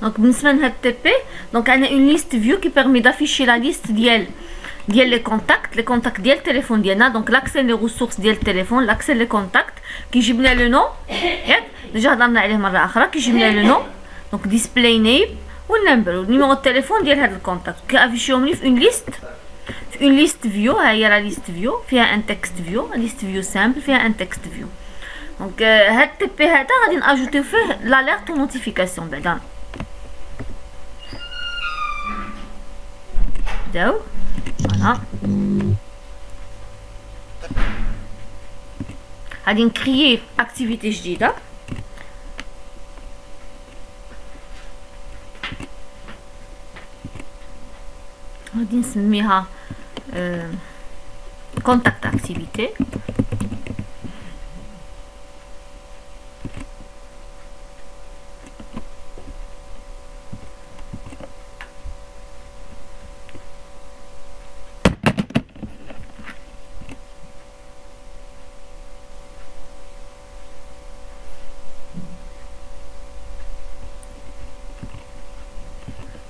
دونك بالنسبه لهاد تي بي دونك عندنا اون ليست فيو كي بيرمي دافيشي لا ليست ديال لي كونتاكت ديال التليفون ديالنا. دونك لاكسي لي ريسورس ديال التليفون، لاكسي لي كونتاكت، كيجيب لنا لو نو ياك ديجا هضرنا عليه مره اخرى، كيجيب لنا لو نو دونك ديسبلاي نيم والنمبر والنيميرو التليفون ديال هاد الكونتاكت، كافيشيهم لي في اون ليست، في اون ليست فيو. ها هي لا ليست فيو فيها ان تكست فيو، ليست فيو سامبل فيها ان تكست فيو. دونك هاد تي بي هذا غادي ناجوتيو فيه لاليرت و نوتيفيكاسيون. بعدا نبداو فوالا، غادي نكريي اكتيفيتي جديده. غادي نسميها كونتاكت اكتيفيتي.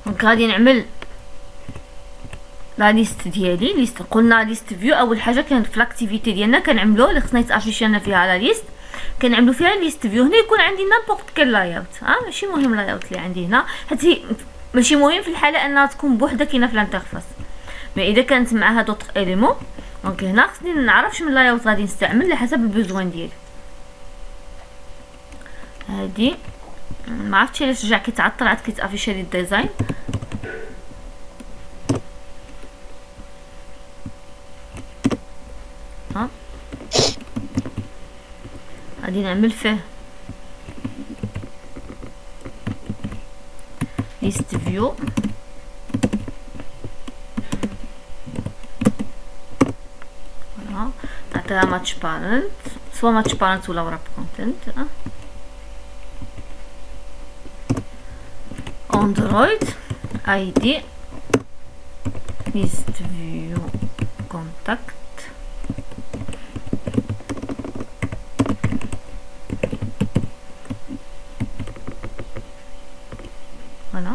دونك غادي نعمل لا ليست ديالي، ليست قلنا ليست فيو. اول حاجه كانت في لاكتيفيتي ديالنا كنعملو اللي خصنا يتافيشي لنا فيها لا ليست، كنعملو فيها ليست فيو. هنا يكون عندي نيمبورط كال لاياوت، ماشي مهم لاياوت اللي عندي هنا، حيت ماشي مهم في الحاله انها تكون بوحدها كاينه في الانترفاس. مي اذا كانت معها دوطخ اليمون دونك هنا خصني نعرف شنو لاياوت غادي نستعمل على حسب البوزوان ديالي. هادي ما عرفتش علاش رجع كيتعطل، عاد كيتافيشي لي الديزاين. غادي نعمل فيه ليست فيو فوالا، نعطيها ماتش بارنت، سوا ماتش بارنت ولا وراب كونتنت. اندرويد اي دي ليست فيو كونتاكت فوالا.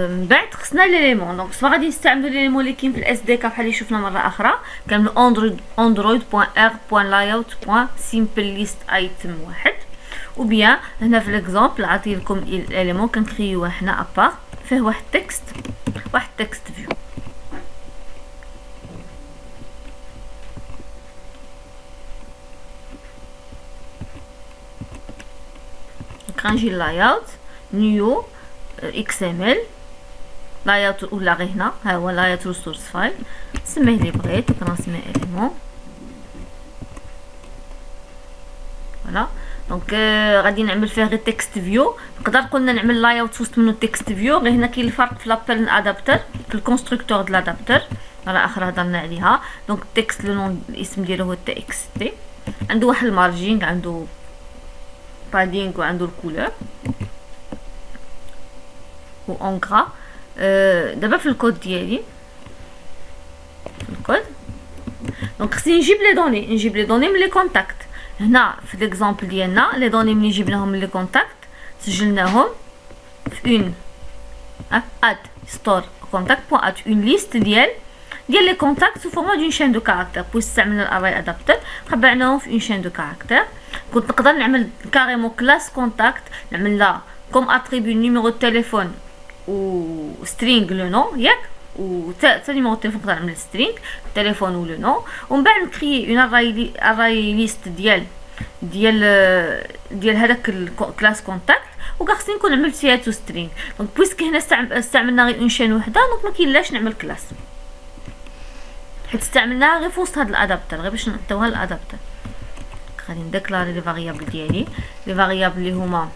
من بعد خصنا ليليمون، دونك سوا غادي نستعملو ليليمون اللي كاين في الاس دي كا بحال اللي شفنا مره اخرى، كنعملو android.r.layout.simple list item واحد، او بيان هنا في ليكزامبل عطي لكم الاليمون كنكريوه حنا ابار فيه واحد تكست فيو. غنجي لاياوت نيو اكس ام ال لاياوت ولا غير هنا ها هو لاياوت ريسورس فايل، نسميه لي بغيت كنسميه اليمون فوالا. دونك غادي نعمل فيه غير تكست فيو. نقدر قلنا نعمل لاياوت وسط منو تكست فيو، غير هنا كاين الفرق في لابيل ادابتر في الكونستركتور ديال الادابتر مره اخرى هضرنا عليها. دونك التكست لو نون الاسم ديالو هو تي اكس تي، عنده واحد المارجينغ، عنده بادينغ وعنده الكولور و اونغرا. دابا في الكود ديالي في الكود دونك خصني نجيب لي دوني من لي كونتاكت. هنا في ليكزامبل ديالنا لي دوني ملي جبناهم من لي كونتاكت سجلناهم في اون اد ستور كونتاكت بوان اد اون ليست ديال لي كونتاكت سو فورما دون شين دو كاركتير. بويس استعملنا الاري ادابتر خبعناهم في اون شين دو كاركتير. كنت نقدر نعمل كاريمون كلاس كونتاكت نعمل لا كوم اتريبيو نيميرو التليفون و سترينغ لو نو ياك، و تا نيميرو التليفون نقدر نعمل سترينغ التليفون و لو نو، ومن بعد نكري اون اراي ليست ديال هذاك الكلاس كونتاكت، وكاع خصني نكون عملت فيها تو سترينغ. دونك بويسك هنا استعملنا غير اون شين وحده دونك ما كاينلاش نعمل كلاس، حيت استعملناها غير في وسط هاد الادابتر غير باش نعطيوها للادابتر. غادي نديكلاري لي فاريابل ديالي، لي فاريابل اللي هما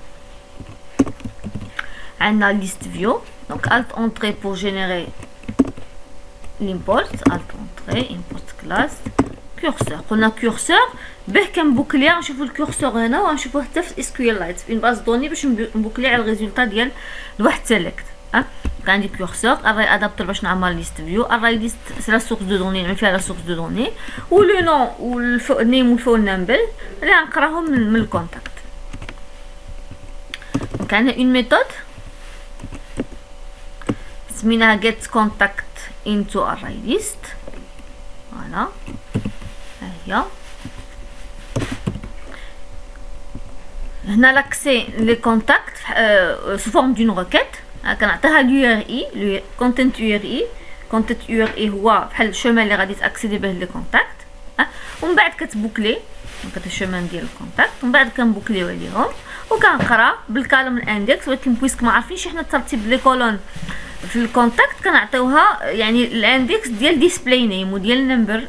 عندنا ليست فيو. دونك الت اونطري بور جينيري ليمبورت، الت اونطري امبورت كلاس كورسور. قلنا كورسور به كنبوكلي، غنشوفو الكورسور هنا وغنشوفوه حتى في اس كيو ال لايت في باز دوني باش نبوكلي على الريزولتا ديال واحد سيليكت. عندي كورسور اراي ادابتر باش نعمل ليست فيو، اراي ليست سي لا سورس دو دوني نعمل فيها لا سورس دو دوني، و لو نون و النيم والفون نمبر اللي غنقراهم من الكونتاكت. دونك عندنا اون ميثود سميناها get contact into array list. فوالا ها هي. هنا لاكسي لي كونتاكت سو فورم دون روكيت. كنعطيها اليو ار اي كونتنت يو ار اي. كونتنت يو ار اي هو بحال الشومان اللي غادي تاكسيدي به لي كونتاكت. ومن بعد كتبوكلي هاد الشومان ديال الكونتاكت، ومن بعد كنبوكليو عليهم وكنقرا بالكالوم الاندكس. ولكن بويسك ما عارفينش حنا الترتيب لي كولون في الكونتاكت كنعطيوها يعني الاندكس ديال ديسبلاي نيم وديال نمبر.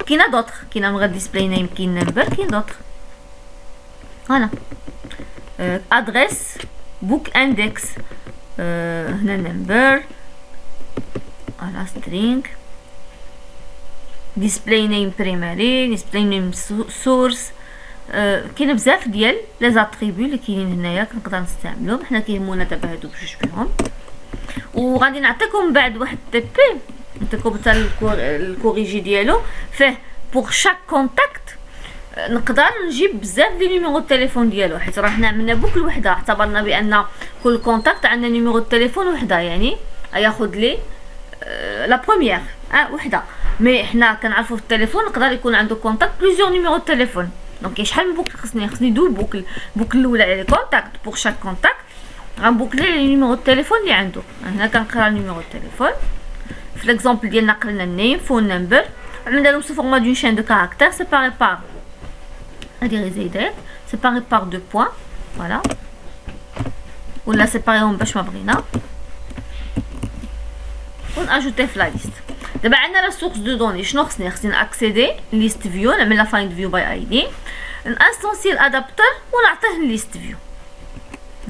كاينه دوطخ، كاينه من غير ديسبلاي نيم، كاين نمبر، كاين دوطخ. فوالا ادريس بوك اندكس هنا نمبر فوالا سترينغ ديسبلاي نيم بريماري ديسبلاي نيم سورس. كاين بزاف ديال لي زاتريبيو اللي كاينين هنايا كنقدر نستعملهم. حنا كيهمونا دابا هادو بجوج بهم، وغادي نعطيكم بعد واحد تي بي نعطيكم حتى الكوريجي ديالو فيه بوغ شاك كونتاكت. نقدر نجيب بزاف ديال نيميرو التليفون ديالو، حيت راه حنا عملنا بوكل وحده، اعتبرنا بان كل كونتاكت عندنا نيميرو التليفون وحده، يعني ياخذ لي لا بروميير وحده. مي حنا كنعرفوا في التليفون نقدر يكون عنده كونتاكت بليزيور نيميرو التليفون. دونك كاين شحال من بوكل خصني دو بوكل. بوكل الاولى على كونتاكت بوغ شاك كونتاكت غنبوكلي على نيميرو التليفون اللي عنده. هنا كنقرا نيميرو التليفون. في ليكزامبل ديالنا قلنا النيم فون نمبر، عملنا لهم سو فورما دون شين دو كاركتير سيباري بار هادي غير زايدات سيباري بار دو بوين فوالا، ولا سيباريهم باش ما بغينا وناجوتي في لا ليست. دابا عندنا لا سورس دو دوني. شنو خصني ناكسيدي ليست فيو، نعمل لا فايند فيو باي اي دي، نانستونسي الادابتر ونعطيه ليست فيو.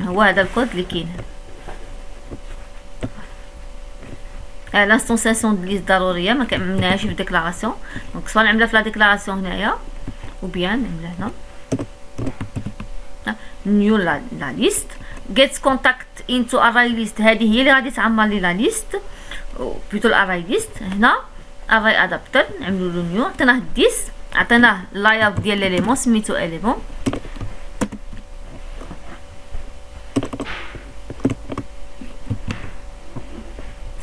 هو هذا الكود اللي كاين هنا. لانستونسياسيون دو ليست ضروريه، ما كنعملناهاش في ديكلاراسيون. دونك سواء نعملها في لا ديكلاراسيون هنايا وبيان نعملها هنا نيو لا ليست get contact into array list. هذه هي اللي غادي تعمر لي لا ليست بلوتو الاري ليست. هنا array adapter نعملو له نيو، عطيناه 10، عطيناه لاير ديال ليليمون سميتو اليمون.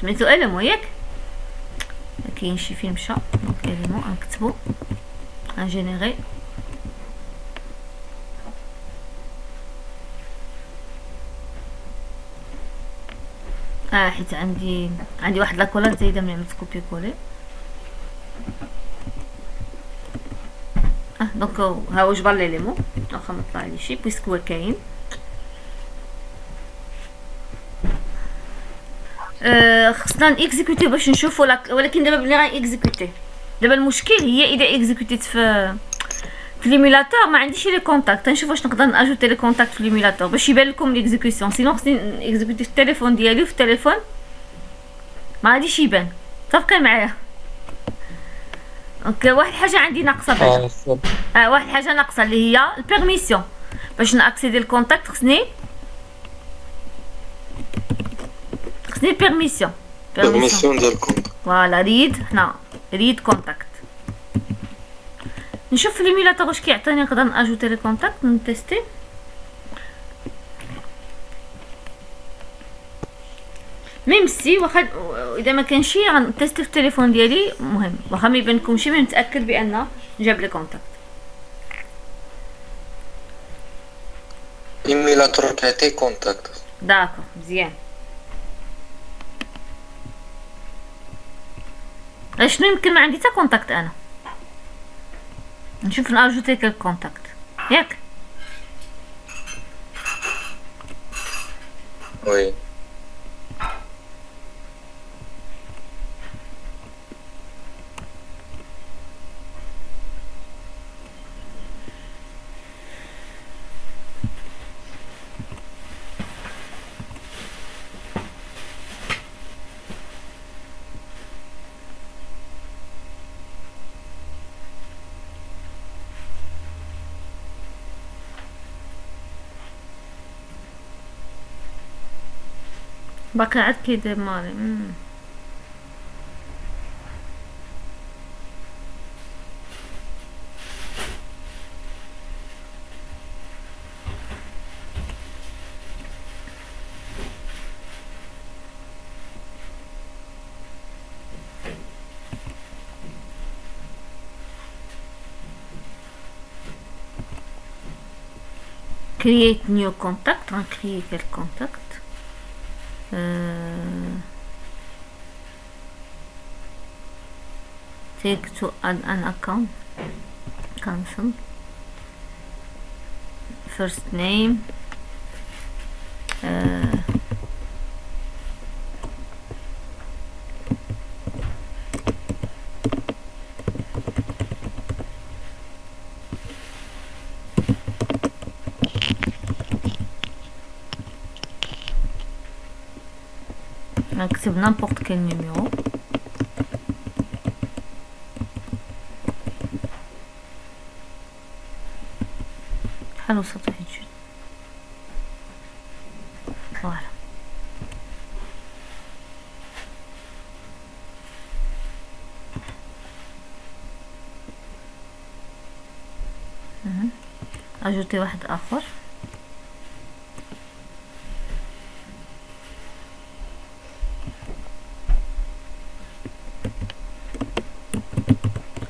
سميتو اليمون ياك كاين شي فين مشى. دونك اليمون غنكتبو غنجينيري حيت عندي واحد لاكولات زايده ملي عملت كوبي كولي. دونك ها هو جبر ليليمون. واخا ما طلع لي شي بويسك هو كاين. خصنا نيكزيكوتي باش نشوفوا ولكن دابا ملي غنيكزيكوتي دابا المشكل هي اذا اكزيكوتيت في ليميلاتور ما عنديش لي كونتاكت. نشوف واش نقدر ناجوتي لي كونتاكت في ليميلاتور باش يبان لكم ليكزيكسيون. سينو خصني اكزيكوتي في التليفون ديالي وفي التليفون ما غاديش يبان. تفقي معايا؟ دونك واحد الحاجه عندي ناقصه بعدا. واحد الحاجه ناقصه اللي هي البيرميسيون. باش ناكسيدي الكونتاكت خصني بيرميسيون ديال الكونتاكت. فوالا ريد هنا ريد كونتاكت. نشوف في ليميلاتور واش كيعطيني نقدر ناجوتي لي كونتاكت نتيستي. ميم سي واخا اذا ما كانش غنتيستي في التليفون ديالي. مهم واخا ما يبانكمش مي نتاكد بان جاب لي كونتاكت. ليميلاتور كيعطي كونتاكت. داكور مزيان. شنو يمكن ما عندي حتى كونتاكت انا. نشوف ناجوتي كل كونتاكت ياك. وي باقي عاد كيدير ماري. create new contact. غنكريي quel contact. take to add an account. cancel. first name. نكتب n'importe quel numéro. حلو سطح جدا. فوالا. اجوتي واحد اخر.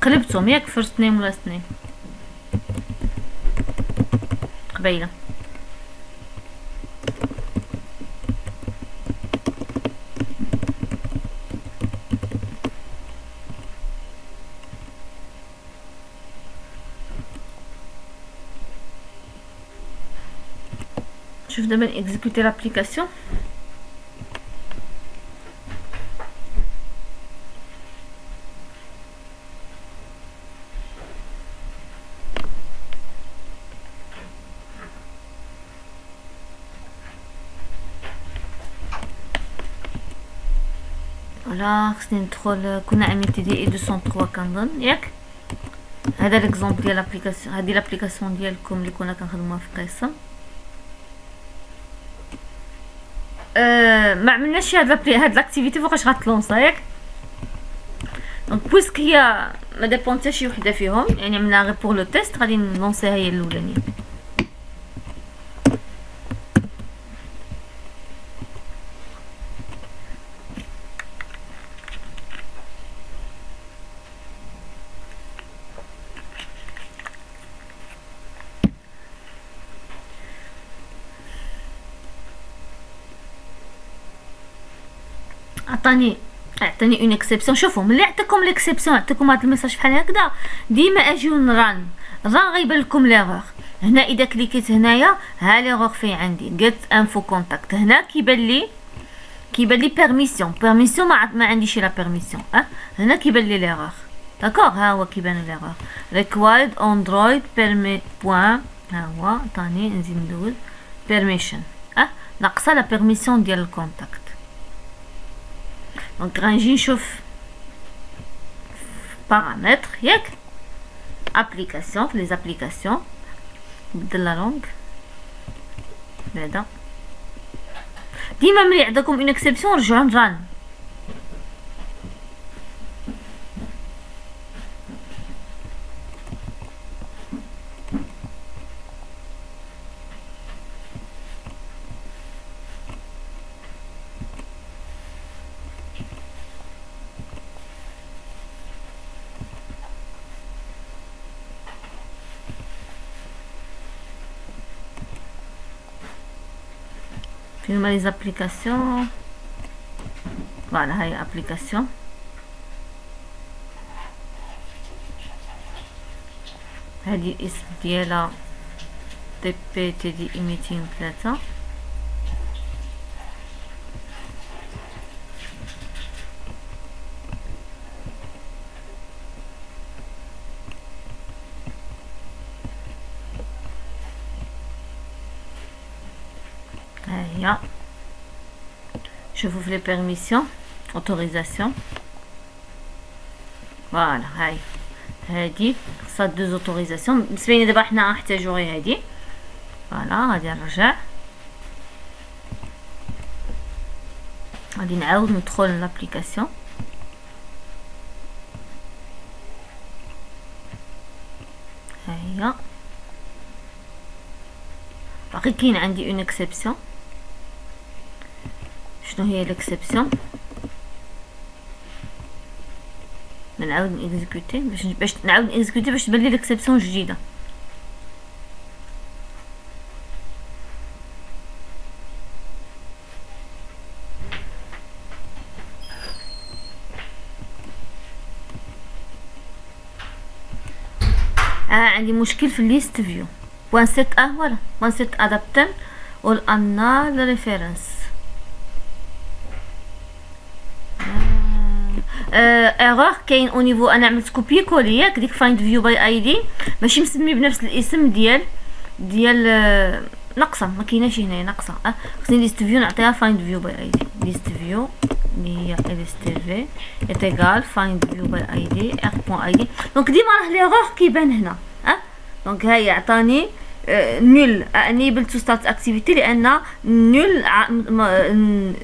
قلبتهم ياك first name و last name قبيله. شوف دابا exécuter l'application. فوالا خصني ندخل. كنا عاملين تي دي اي 203 كنظن ياك. هذا ليكزومبل ديال لابليكاسيون. هذه لابليكاسيون ديالكم اللي كنا كنخدموها في قسم. ما عملناش هاد لاكتيفيتي فوقاش غتلونسا ياك. دونك بويسك هي ما ديبونت شي وحده فيهم، يعني عملنا غير بور لو تيست، غادي نلونسيها هي الاولانيه. عطاني اون اكسبسيون. شوفوا ملي عطيكم ليكسبسيون، عطيكم هذا الميساج بحال هكذا، ديما اجيو نران غيبان لكم ليغور. هنا اذا كليكيت هنايا ها ليغور فين عندي جيت انفو كونتاكت. هنا كيبان لي بيرميسيون ما عنديش لا بيرميسيون. هنا كيبان لي ليغور. داكوغ ها هو كيبان ليغور ريكوايرد اندرويد بيرمي بوين. ها هو عطاني نزيد ندوز بيرميشن. ناقصه لا بيرميسيون ديال الكونتاكت. دونك غنجي نشوف بارامتر ياك ابليكاسيون. في لي زابليكاسيون نبدل لا لونغ بعدا. ديما ملي عندكم اون اكسبسيون رجعوا نران. فيما لي زابليكاسيون. فوالا هاي ابليكاسيون. هادي الاسم ديالها تي بي تي دي اي 203. هيا شوفوا في لي بيرميسيون اوتوريزاسيون. فوالا هاي هادي خاصها دوز اوتوريزاسيون. بالنسبه لينا دابا حنا غنحتاجو غير هادي. فوالا غادي نرجع، غادي نعاود ندخل لابليكاسيون. هيا باقي كاين عندي اون اكسبسيون. شنو هي الاكسبسيون؟ نعاود نيكزيكوتي باش نعاود نيكزيكوتي باش تبان لي الاكسبسيون جديده. عندي مشكل في الليست فيو. بوان سيت فوالا بوان سيت ادابتر والانال ريفيرنس. ايرور كاين او نيفو. انا عملت كوبي كولي ياك ديك فايند فيو باي اي دي ماشي مسمي بنفس الاسم ديال ناقصه، ما كايناش هنايا ناقصه. خصني ليست فيو نعطيها فايند فيو باي اي دي. ليست فيو اللي هي ال اس تي في ايتيغال فايند فيو باي اي دي ار بوين اي دي. دونك ديما راه ليغور كيبان هنا. دونك هاي عطاني نول انيبل تو ستارت اكتيفيتي لان نول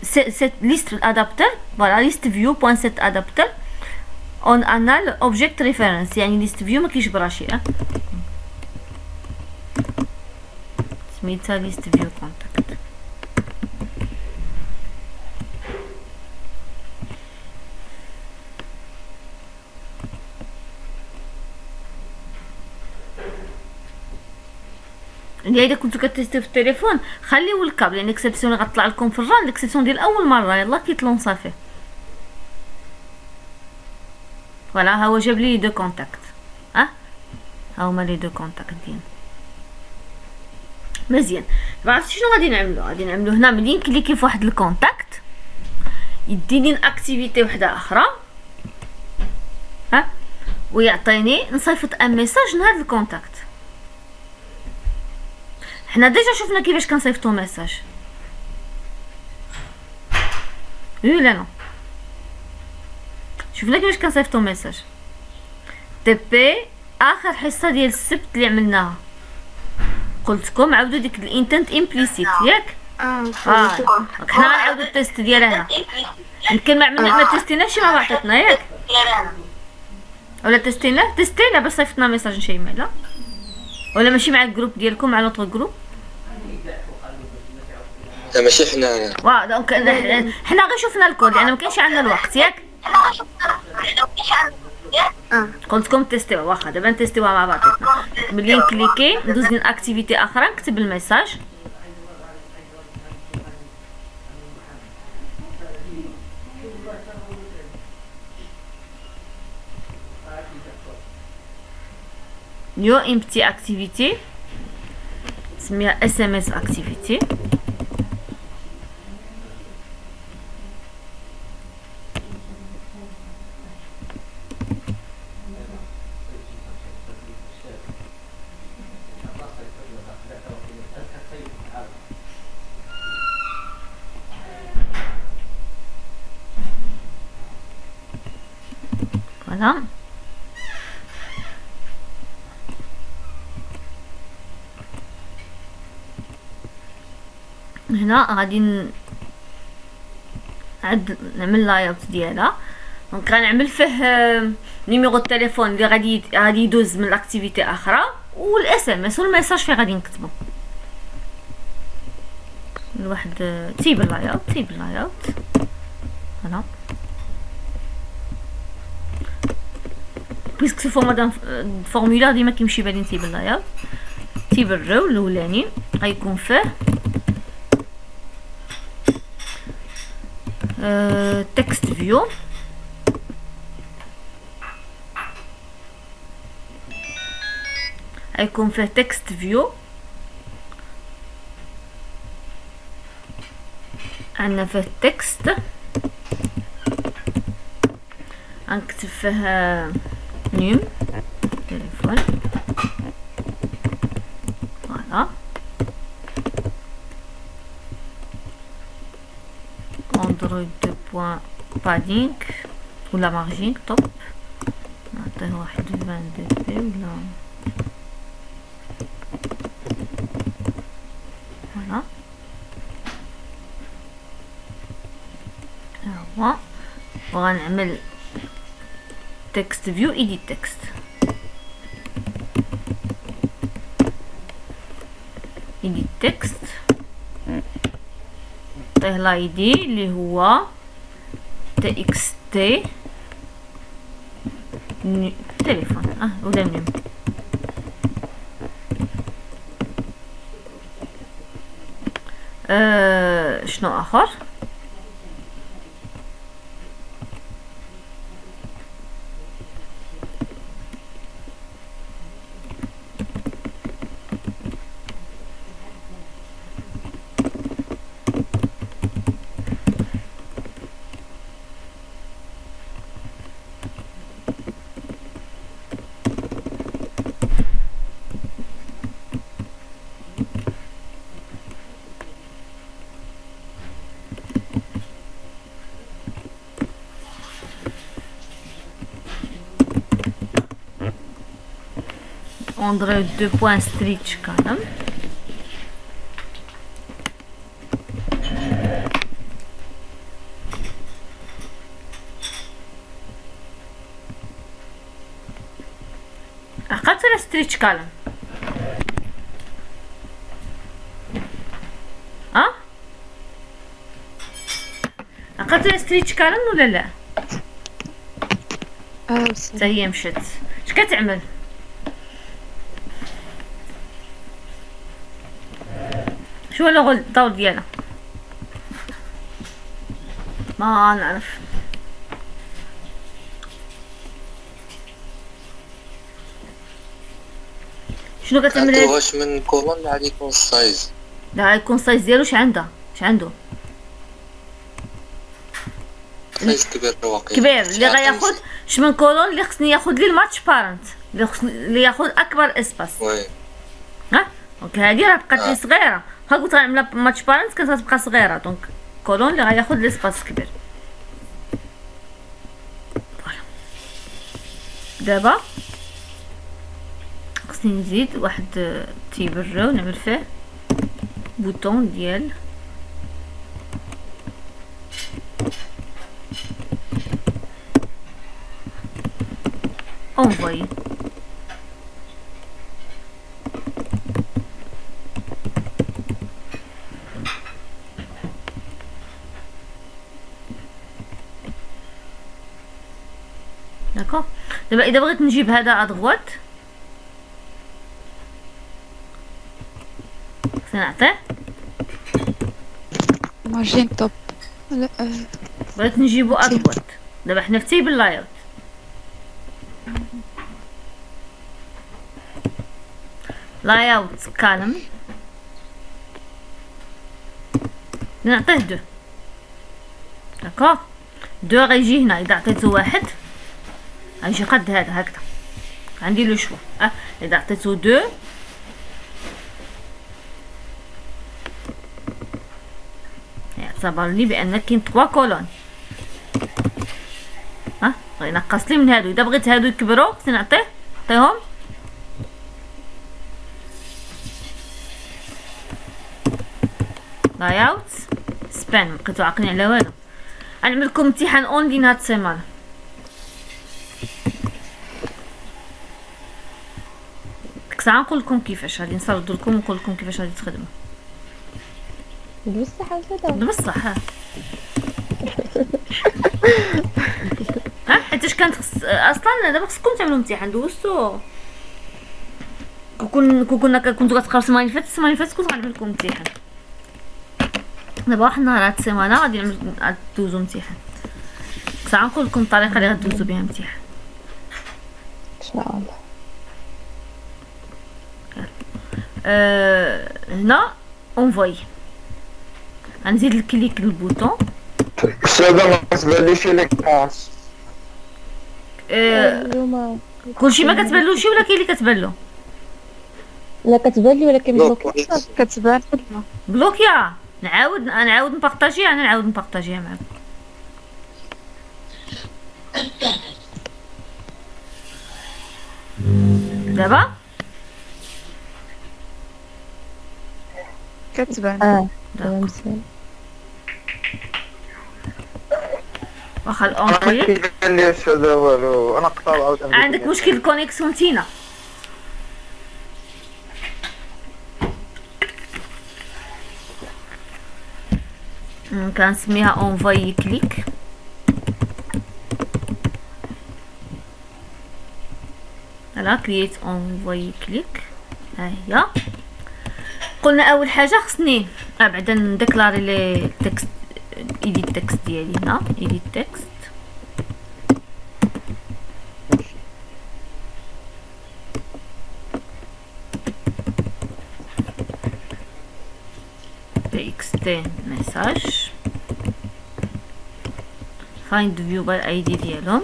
سيت ليست الادابتر فوالا ليست فيو بوين سيت ادابتر اون انال اوبجيكت ريفيرنس، يعني ليست فيو ما كيجبرهاش. سميتها ليست فيو كونتاكت. اللي اذا كنتو كتستيو في التليفون خليو الكابل، يعني الاكسبسيون اللي غطلع لكم في الران الاكسبسيون ديال اول مره يلاه كيتلونصا فيه. فوالا ها هو جاب لي دو كونتاكت. ها هما لي دو كونتاكت ديالنا مزيان. عرفتي شنو غادي نعملو هنا ملي نكليكي في واحد الكونتاكت يديني اكتيفيتي وحده اخرى ويعطيني نصيفط ان ميساج لهاد الكونتاكت. حنا ديجا شفنا كيفاش كنصيفطو ميساج ولا نو؟ شفنا كيفاش كنصيفطو ميساج. تي بي اخر حصه ديال السبت اللي عملناها قلتلكم عاودوا ديك الانتنت امبليسيت ياك. حنا غنعاودو التيست ديالها هنا. يمكن ما تيستيناش ما عطاتنا ياك ولا تيستينا باش صيفطنا ميساج شيماء لا ولا ماشي مع الجروب ديالكم مع لوطر جروب. لا ماشي حنايا. دونك حنا غير شفنا الكود لان ما كاينش عندنا الوقت ياك. قلت لكم تيستيو واخا دابا نتيستيوها مع بعضنا. ملي نكليكي ندوز لاكتيفيتي اخرى نكتب الميساج نيو امبتي اكتيفيتي نسميها اس ام اس اكتيفيتي. فوالا هنا غادي نعمل لايوت ديالها. دونك غنعمل فيه نيميرو التليفون اللي غادي يدوز من الاكتيفيتي اخرى والاس ام اس والميساج فين غادي نكتبو. الواحد تيب اللايوت فوالا بيسك سو مادام الفورمولار ديما كيمشي بالين تيب اللايوت. تيب الرو الاولاني غيكون فيه تكست فيو غيكون فيه تكست فيو. عندنا فيه تكست غنكتب فيه نيم تليفون فوالا اندرويد 2. بادينغ ولا مارجين توب نعطيه واحد 22 بي ولا فوالا ها هو. وغنعمل تكست فيو ايديت تكست نعطيه لاي دي اللي هو تي اكس تي تليفون ولا نيم. شنو اخر؟ André 2 points stretch column. عقدت ولا stretch column؟ عقدت ولا stretch column ولا لا؟ حتى هي مشات. اش كتعمل؟ شو هو الدور ديالها؟ ما نعرف. شنو كتعمل هاد؟ واش من كولون اللي غادي يكون السايز؟ لا يكون السايز ديالو اش عنده؟ اش عنده؟ سايز كبير واقيلا. كبير اللي غياخد اش من كولون اللي خصني ياخد لي الماتش بارنت اللي ياخد اكبر اسباس. وي ها دونك هادي راه بقات لي صغيره، ها قلت غنعملها ماتش بارنت كانت غتبقى صغيره، دونك كولون اللي غياخد ليسباس كبير. فوالا دابا خصني نزيد واحد تيبرو نعمل فيه بوطون ديال envoyer. داكوغ. دابا اذا بغيت نجيب هذا ادغوات خصني نعطيه مارجين توب. لا بغيت نجيبو ادغوات. دابا حنا في تيبل لايوت. لايوت كالم نعطيه دو. داكوغ دو غيجي هنا. اذا عطيتو واحد غيجي قد هذا هكذا. عندي لو شوا. اذا عطيتو دو يعتبر لي بان كاين 3 كولون. غينقص لي من هادو. اذا بغيت هادو يكبروا خصني نعطيهم لايوت سبان. مبقيتو عاقلين على والو. غنعمل لكم امتحان اونلاين هاد السيمانه. ديك الساعه نقول لكم كيفاش غادي نصاوب لكم ونقول لكم كيفاش غادي تخدموا بصح هكذا بصح. حيتاش كانت اصلا دابا خصكم تعملوا امتحان دوزتو. كنتو كتقراو السيمانه اللي فاتت كنت غنعمل لكم امتحان. دابا واحد النهار هاد السيمانه غادي دوزو امتحان. ساعه نقول لكم الطريقه اللي غدوزو بها امتحان ان شاء الله. هنا اونفوي غنزيد الكليك للبوطون. السادة ما كتبانليش ليكونس. اليوم كلشي ما كتبانلوش ولا كاين اللي كتبان لا كتبان لي ولكن بلوكي. كتبان بلوكيا. نعاود نبارطاجيها. انا نعاود نبارطاجيها معاكم دابا. كتبان. مزيان. واخا ما الاونكليك كيبانليش هذا والو. انا نقطع عاود عندك مشكل الكونيكسيون تينا. كنسميها اونفوي كليك. هلا كرييت اونفوي كليك. ها هي. قلنا اول حاجه خصني بعدا نديكلاري لي تكست ايديت تكست ديالي. هنا ايديت تكست txt message find view by id ديالهم.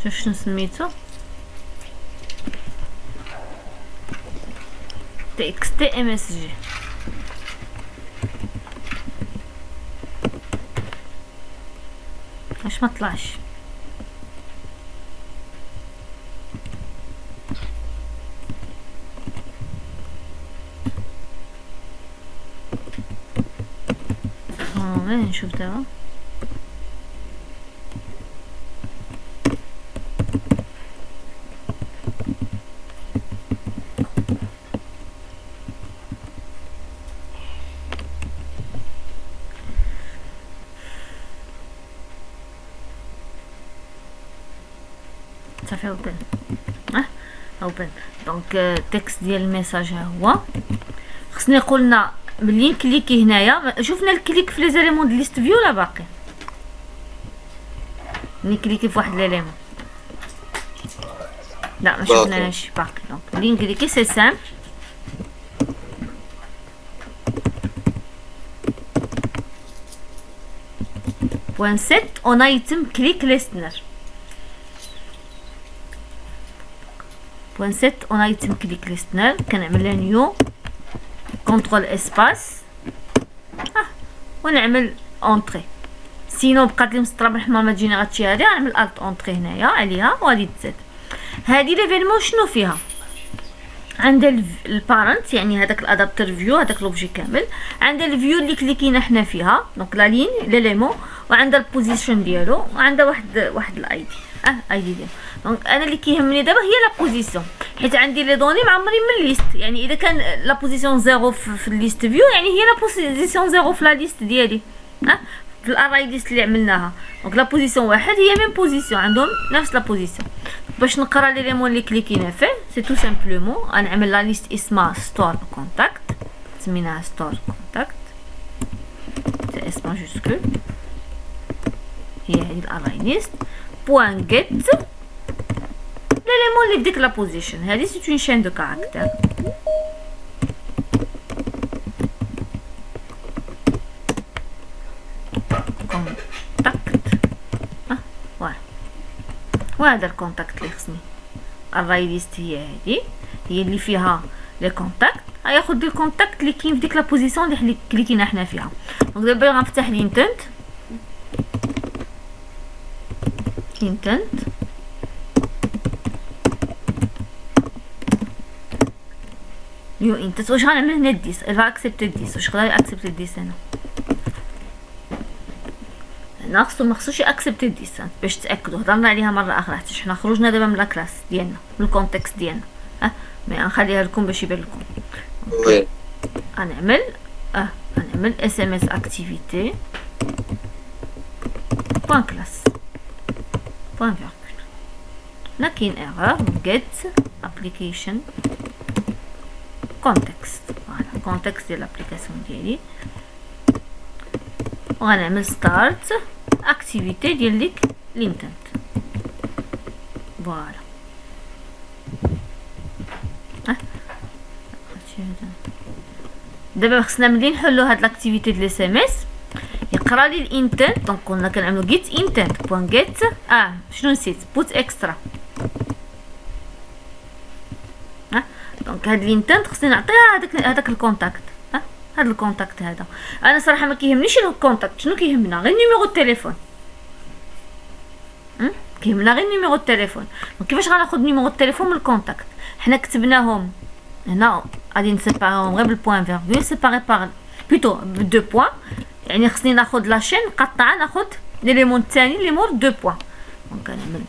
شوف شنو سميتو تكست ام اس جي. اش ما طلعش؟ وين نشوف دابا؟ صافي اوبن. اوبن. دونك التكست ديال الميساج ها هو. خصني قلنا ملي نكليكي هنايا شفنا الكليك في لي زاليمون د ليست فيو ولا باقي؟ ملي كليكي في واحد ليليمون لا ما شفناهاش باقي. دونك ملي نكليكي سي سامبل بوان سيت اون ايتم كليك ليستنر. بوان سيت اون ايتم كليك ليستنر كنعمل نيو كونترول اسباس ونعمل اونطري. سينو بقات لي مسطره بالحمار ما تجيني غاتشي هادي غنعمل الت اونطري هنايا عليها وغادي تزاد. هادي ليفينمون شنو فيها؟ عندها البارنت يعني هذاك الادابتر فيو هذاك لوبجي كامل، عندها الفيو اللي كليكينا حنا فيها دونك لا لين ليليمون، وعندها البوزيشن ديالو، وعندها واحد الاي دي اي دي ديالو. دونك انا اللي كيهمني دابا هي لا بوزيسيون، حيت عندي لي دوني معمرين من ليست. يعني اذا كان لا بوزيسيون زيرو في الليست فيو يعني هي لا بوزيسيون زيرو في لا ليست ديالي في الاراي ليست اللي عملناها. دونك لا بوزيسيون واحد هي ميم بوزيسيون، عندهم نفس لا بوزيسيون. باش نقرا ليليمون اللي كليكينا فيه سي تو سامبلومون غنعمل لا ليست اسمها ستور كونتاكت، سميناها ستور كونتاكت سي اس ماجوسكول، هي هذه الاراي ليست بوان جيت ليليمون اللي في ديك لا بوزيشن. هذه سي اون شين دو كاركتير. كونتاكت فوالا، وهذا الكونتاكت اللي خصني. الراي ليست هي هذه، هي اللي فيها لي كونتاكت. غياخد لي الكونتاكت اللي كاين في ديك لا بوزيسيون اللي كليكينا حنا فيها. دونك دابا غنفتح الانتنت نيو انتنت. واش غنعمل هنا الديس؟ الفا اكسبت الديس. واش يقدر اكسبت الديس هنا؟ هنا ما خصوش اكسبت الديس باش تاكدوا. هضرنا عليها مره اخرى حتى حنا خرجنا دابا من لاكلاس ديالنا من الكونتكست ديالنا. مي غنخليها لكم باش يبان لكم. غنعمل غنعمل اس ام اس اكتيفيتي بوان كلاس بوان فيرغول. هنا كاين ايرور جيت ابليكيشن كونتكست. فوالا كونتكست ديال الابليكاسيون ديالي. وغنعمل ستارت اكتيفيتي ديال ديك الانتنت. فوالا دابا خصنا ملي نحلو هاد لاكتيفيتي ديال اس ام اس يقرا لي الانتنت. دونك قلنا كنعملو جيت انتنت بوان جيت شنو نسيت بوت اكسترا. دونك هاد الانتنت خصني نعطيها هذاك الكونتاكت. هاد الكونتاكت هذا انا صراحه ما كيهمنيش الكونتاكت، شنو كيهمنا غير نيميرو التليفون. كيهمنا غير نيميرو التليفون. كيفاش غناخد نيميرو التليفون من الكونتاكت؟ حنا كتبناهم هنا غادي نسيباريهم غير بالبوان فيرغول، سيباري بار بلوتو بدو بوان. يعني خصني ناخد لاشين نقطعها، ناخد ليليمون الثاني اللي مور دو بوان. دونك كنعمل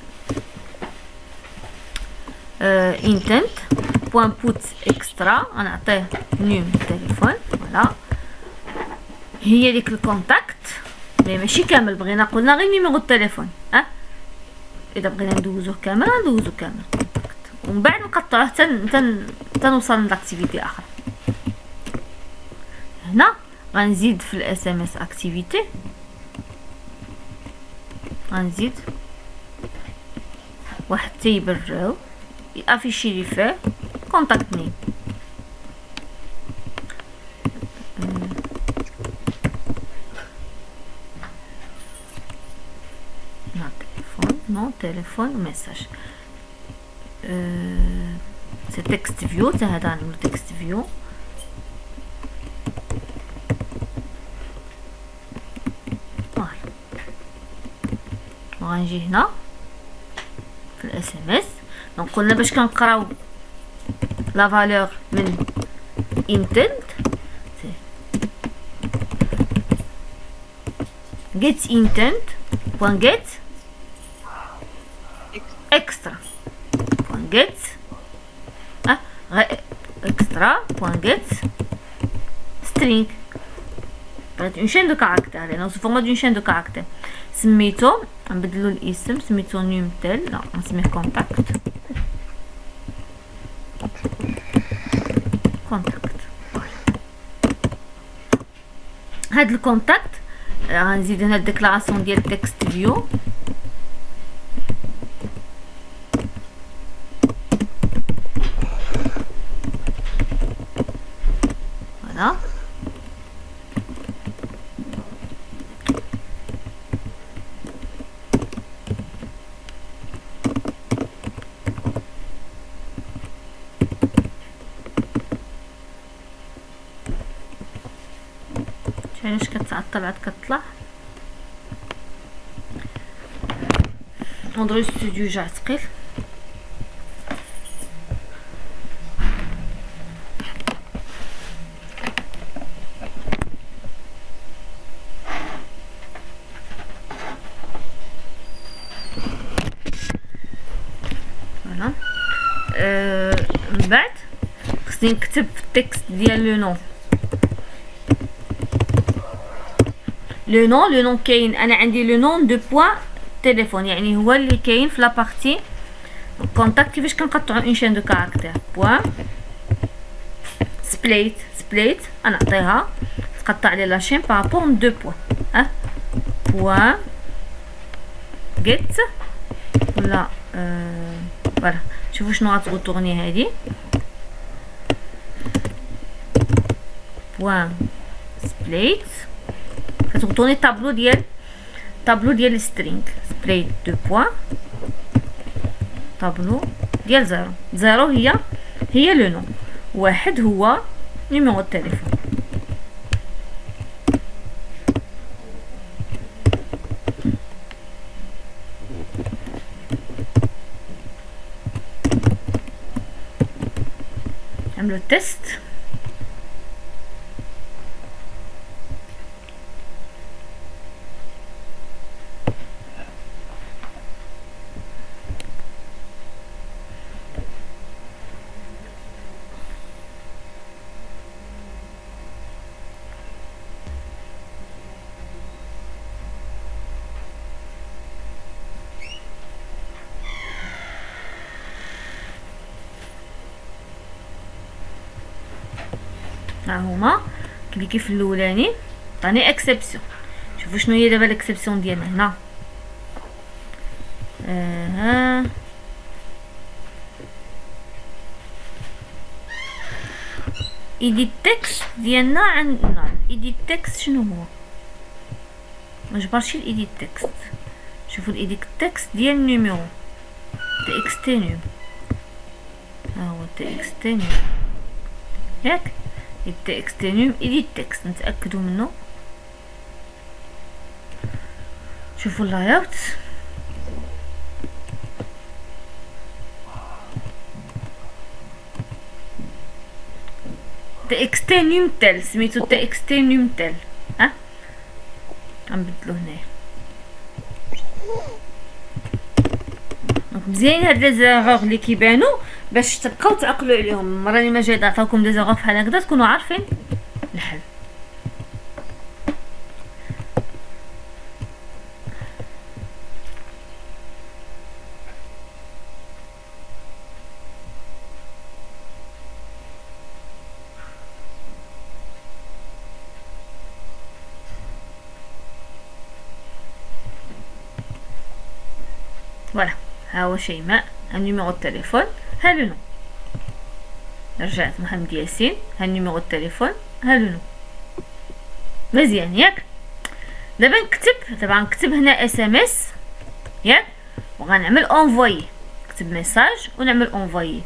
intent بوان بوت اكسترا غنعطيه نيم التليفون. فوالا هي ديك الكونتاكت مي ماشي كامل، بغينا قلنا غير نيميرو التليفون. اذا بغينا ندوزوه كامل غندوزو كامل كونتاكت، ومن بعد نقطعوه حتى نوصل لاكتيفيتي اخرى. هنا غنزيد في الاس ام اس اكتيفيتي، غنزيد واحد تيبرو افيشي لي فيه كونتاكت نيم. لا تليفون نو تليفون ميساج. سي تكست فيو، تا هذا نعملو تكست فيو. فوالا وغنجي هنا في الاس ام اس. دونك قلنا باش كنقراو لا فالور من intent get intent point get extra point get extra point get string. une chaîne de caractères يعني sous format d'une chaîne de caractères. سميتو نبدلو الاسم، سميتو نيمتل، لا نسميه كونتاكت. كونتاكت هاد الكونتاكت غنزيد هنا الديكلاراسيون ديال تكست فيو. فوالا علاش كتعطل عاد كتطلع. اندرويد ستوديو جا ثقيل. فوالا من بعد خصني نكتب في التكست ديال لو نون. لو نون كاين، انا عندي لو نون دو بوين تليفون، يعني هو اللي كاين في لا بارتي كونتاكت. كيفاش كنقطعوا اون شين دو كاركتير بوين سبليت انا نعطيها تقطع لي لاشين بارابور دو بوين. بوين جيت ولا فوالا. شوفوا شنو غتغوتورني هادي بوين سبليت كتغطوني الطابلو ديال سترينغ سبليت دو بوين طابلو ديال زيرو. هي لو نون، واحد هو نيميرو التليفون. نعملو تيست. ها هما كليكي في الاولاني عطاني اكسبسيون. شوفوا شنو هي دابا الاكسبسيون ديالنا هنا. ايديت تكست ديالنا عندنا ايديت تكست شنو هو؟ ما جبرش الايديت تكست. شوفوا الايديت تكست ديال النيميرو تي اكس تي نيم، ها هو تي اكس تي نيم ياك تي اكس تي نيم ايديت تكست نتاكدوا منه. شوفوا اللايوت تي اكس تي نيم تل، سميتو تي اكس تي نيم تل. غنبدلو هنايا. دونك مزيان هاد لي زيرور اللي كيبانو باش تبقاو تعقلوا عليهم. المره اللي ما جاي نعطيكم لي زيرور بحال هكذا تكونوا عارفين الحل. فوالا ها هو شيماء، ها نيميرو التليفون، ها لو نو. رجعت محمد ياسين، ها نيميرو التليفون، ها لو نو. مزيان ياك. دابا نكتب هنا اس ام اس ياك، وغنعمل انفويي، نكتب ميساج ونعمل انفويي.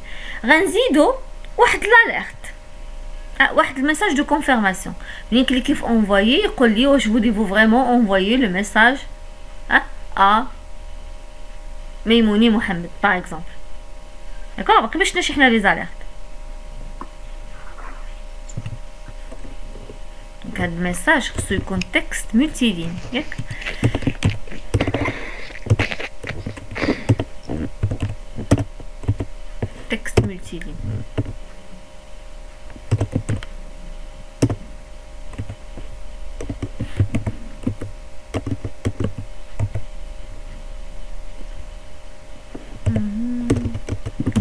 غنزيدو واحد لاليرت، واحد الميساج دو كونفيرماسيون. ملي كليكي في انفويي يقول لي واش فوليفو فريمون انفويي لو ميساج ا ميموني محمد باغ اكزومبل. داكوغ، باقي ما شفناش حنا لي زاليرت. دونك هاد الميساج خصو يكون تكست ملتي لين، ياك؟ تكست ملتي لين.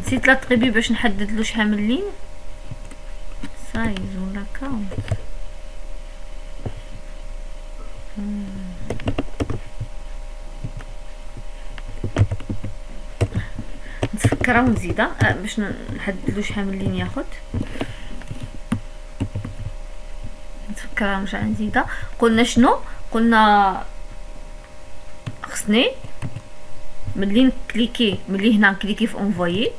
نسيت لاتريبي باش نحددلو شحال من لين، سايز ولا كاونت. نتفكرها ونزيدها باش نحددلو شحال من لين ياخد. نتفكرها ونرجع نزيدها. قلنا شنو؟ قلنا خصني ملي نكليكي، ملي هنا نكليكي في انفويي،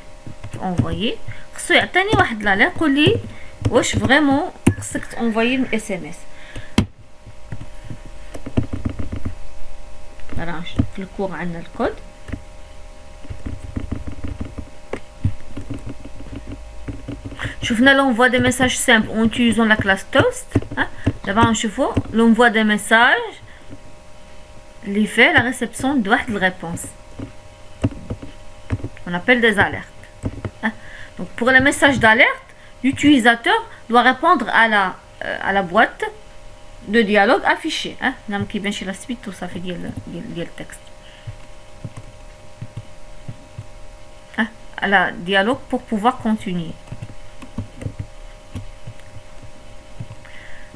خصو يعطيني واحد لا يقول لي واش فريمون خصك تانفويي اس ام اس. راه في الكور عندنا الكود. شفنا l'envoi des messages simples en utilisant la classe toast. دابا نشوفو l'envoi des messages اللي fait la réception de واحد الريبونس. On appelle des alertes. Donc pour les messages d'alerte, l'utilisateur doit répondre à la boîte de dialogue affichée. Là, qui vient chez la suite, tout ça fait le texte. À la dialogue pour pouvoir continuer.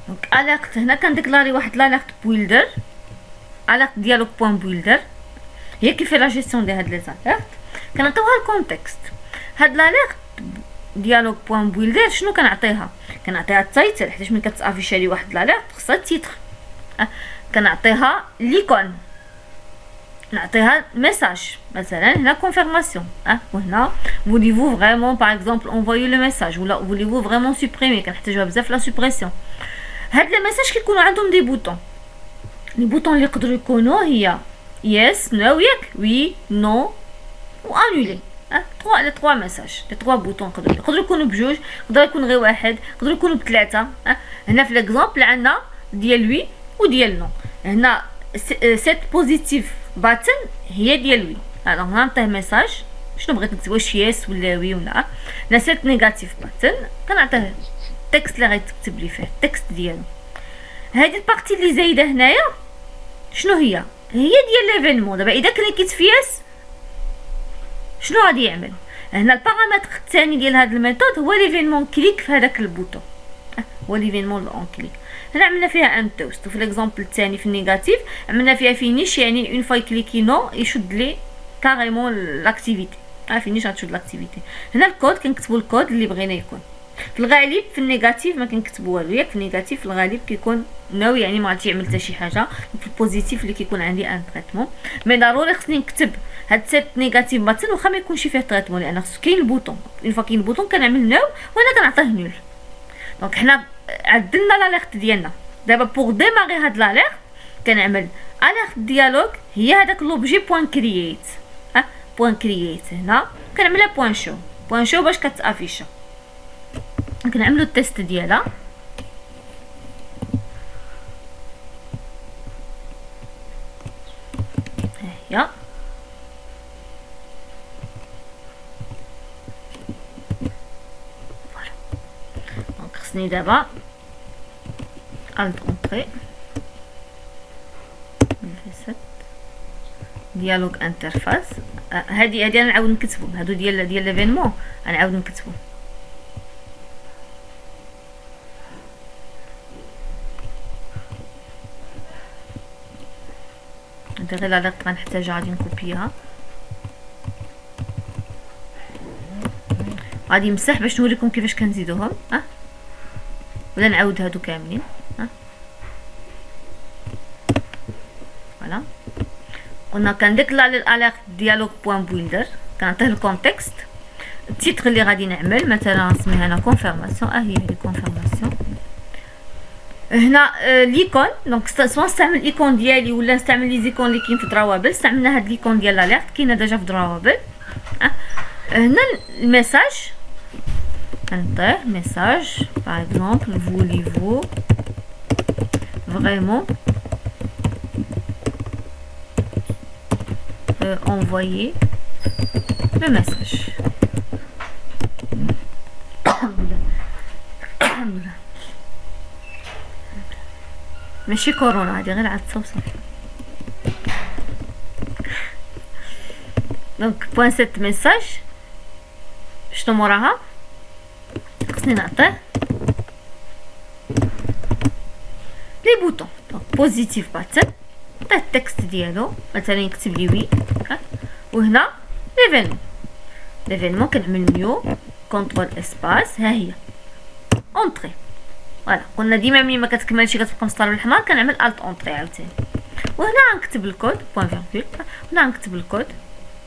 Donc alerte, هنا كنديكلاري واحد l'alerte builder, alerte dialogue.builder. هي كيف لا جيستيون ديال هاد لي زاليرت. كنعطيوها الكونتكست. هاد لاليرت ديالوغ بوان بويلدر شنو كنعطيها؟ كنعطيها التايتل، حيت ملي كتافيشي لي واحد لاليرت خصها التيتر. كنعطيها ليكون، نعطيها ميساج مثلا هنا كونفيرماسيون. وهنا فوليفو فريمون باغ اكزومبل انفويي لو ميساج، ولا فوليفو فريمون سوبريمي، كنحتاجوها بزاف لا سوبريسيون. هاد لي ميساج كيكونوا عندهم دي بوطون. لي بوطون اللي يقدروا يكونوا هي يس نو، ياك وي نو وانولي. لي 3 ميساج، لي 3 بوطون يقدروا يكونوا بجوج، يقدر يكون غير واحد، يقدروا يكونوا بثلاثه. هنا في ليكزامبل عندنا ديال وي وديال نو. هنا سيت بوزيتيف باتن هي ديال وي. دونك نعطيه ميساج شنو بغيت نكتب، واش يس ولا وي ولا. هنا سيت نيجاتيف باتن كنعطيه التكست اللي غيتكتب لي فيه، التكست ديالو. هذه البارتي اللي زايده هنايا شنو هي؟ هي ديال ليفينمون. دابا اذا كليكيت في يس شنو غادي يعمل؟ هنا البارامتر الثاني ديال هاد الميثود هو ليفينمون كليك في هذاك البوطون، هو ليفينمون اون كليك. هنا عملنا فيها ان توست، وفي ليكزامبل الثاني في النيجاتيف عملنا فيها فينيش، يعني اون فوا كليكي نو يشد لي كاريمون لاكتيفيتي. فينيش غتشد لاكتيفيتي. هنا الكود كنكتبوا الكود اللي بغينا يكون. في الغالب في النيجاتيف ما كنكتبوا والو، ياك في النيجاتيف في الغالب كيكون نو، يعني ما غادي يعمل حتى شي حاجه. في البوزيتيف اللي كيكون عندي ان تريتمون، مي ضروري خصني نكتب هاد سيت نيجاتيف باتن واخا ما يكونش فيه تريتمون، لان خص كاين البوطون. اون فوا كاين البوطون كنعمل نو وانا كنعطيه نول. دونك حنا عدلنا لاليرت ديالنا. دابا بوغ ديماري هاد لاليرت كنعمل اليرت ديالوغ هي هذاك لوبجي بوين كرييت. بوين كرييت هنا كنعملها بوين شو، بوين شو باش كتافيشا. كنعملو التيست ديالها. هي دونك خصني دابا الت اونطري ديالوغ انترفاس. هادي انا نعاود نكتبهم، هادو ديال ليفينمون غنعاود نكتبهم. غير الاليرت غنحتاجها، غادي نكوبيها، غادي نمسح باش نوريكم كيفاش كنزيدوهم. ولا نعاود هادو كاملين. فوالا قلنا كنديكلار الاليرت ديالوج بوان بويلدر، كنعطيه الكونتكست. التيتر اللي غادي نعمل مثلا نسميها انا كونفيرماسيون، هي هذه كونفيرماسيون. هنا ليكون، دونك سواء نستعمل الايكون ديالي ولا نستعمل لي زيكون اللي كاين في دراوابل. استعملنا هاد ليكون ديال الاليرت كاينه ديجا في دراوابل. هنا الميساج كنعطيه ميساج باغ اكزومبل فوليفو فريمون envoyer le message. ماشي كورونا، هادي غير عطسه وصافي. دونك بوان 7 ميساج شنو موراها خصني نعطيه لي بوطون. دونك بوزيتيف باتن نعطيه التكست ديالو مثلا يكتب لي وي، وهنا ليفينمون كنعمل نيو كونترول اسباس، ها هي اونطري. فوالا قلنا ديما ملي ما كتكملش كتبقى مسطره بالحمار كنعمل الت اونطري عاوتاني. وهنا غنكتب الكود بوان فيرغول، هنا غنكتب الكود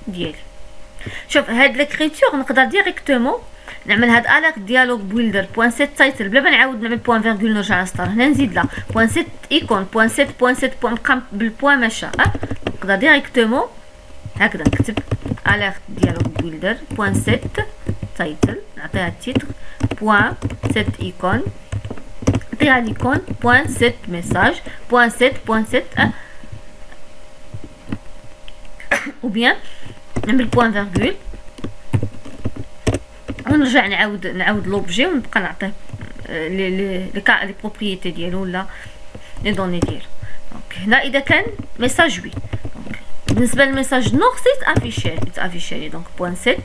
ديالي. شوف هاد ليكريتور نقدر ديريكتومون نعمل هاد اليرت ديالوج بويلدر بوان 7 تايتل بلا ما نعاود نعمل بوان فيرغول نرجع للسطر. هنا نزيد لا بوان 7 ايكون بوان 7 بوان 7 بوان نبقى بالبوان ماشا. نقدر ديريكتومون هكذا نكتب اليرت ديالوج بويلدر بوان 7 تايتل، نعطيها التيتر بوان 7 ايكون، نعطيها ليكون بوان 7 ميساج بوان 7 بوان 7 ou bien نعمل بوان فيرغول ونرجع نعاود لوبجي ونبقى نعطيه لي بروبريتي ديالو ولا لي دوني ديالو. دونك هنا اذا كان ميساج وي، دونك بالنسبه للميساج نو خصو يتافيشي دونك بوان 7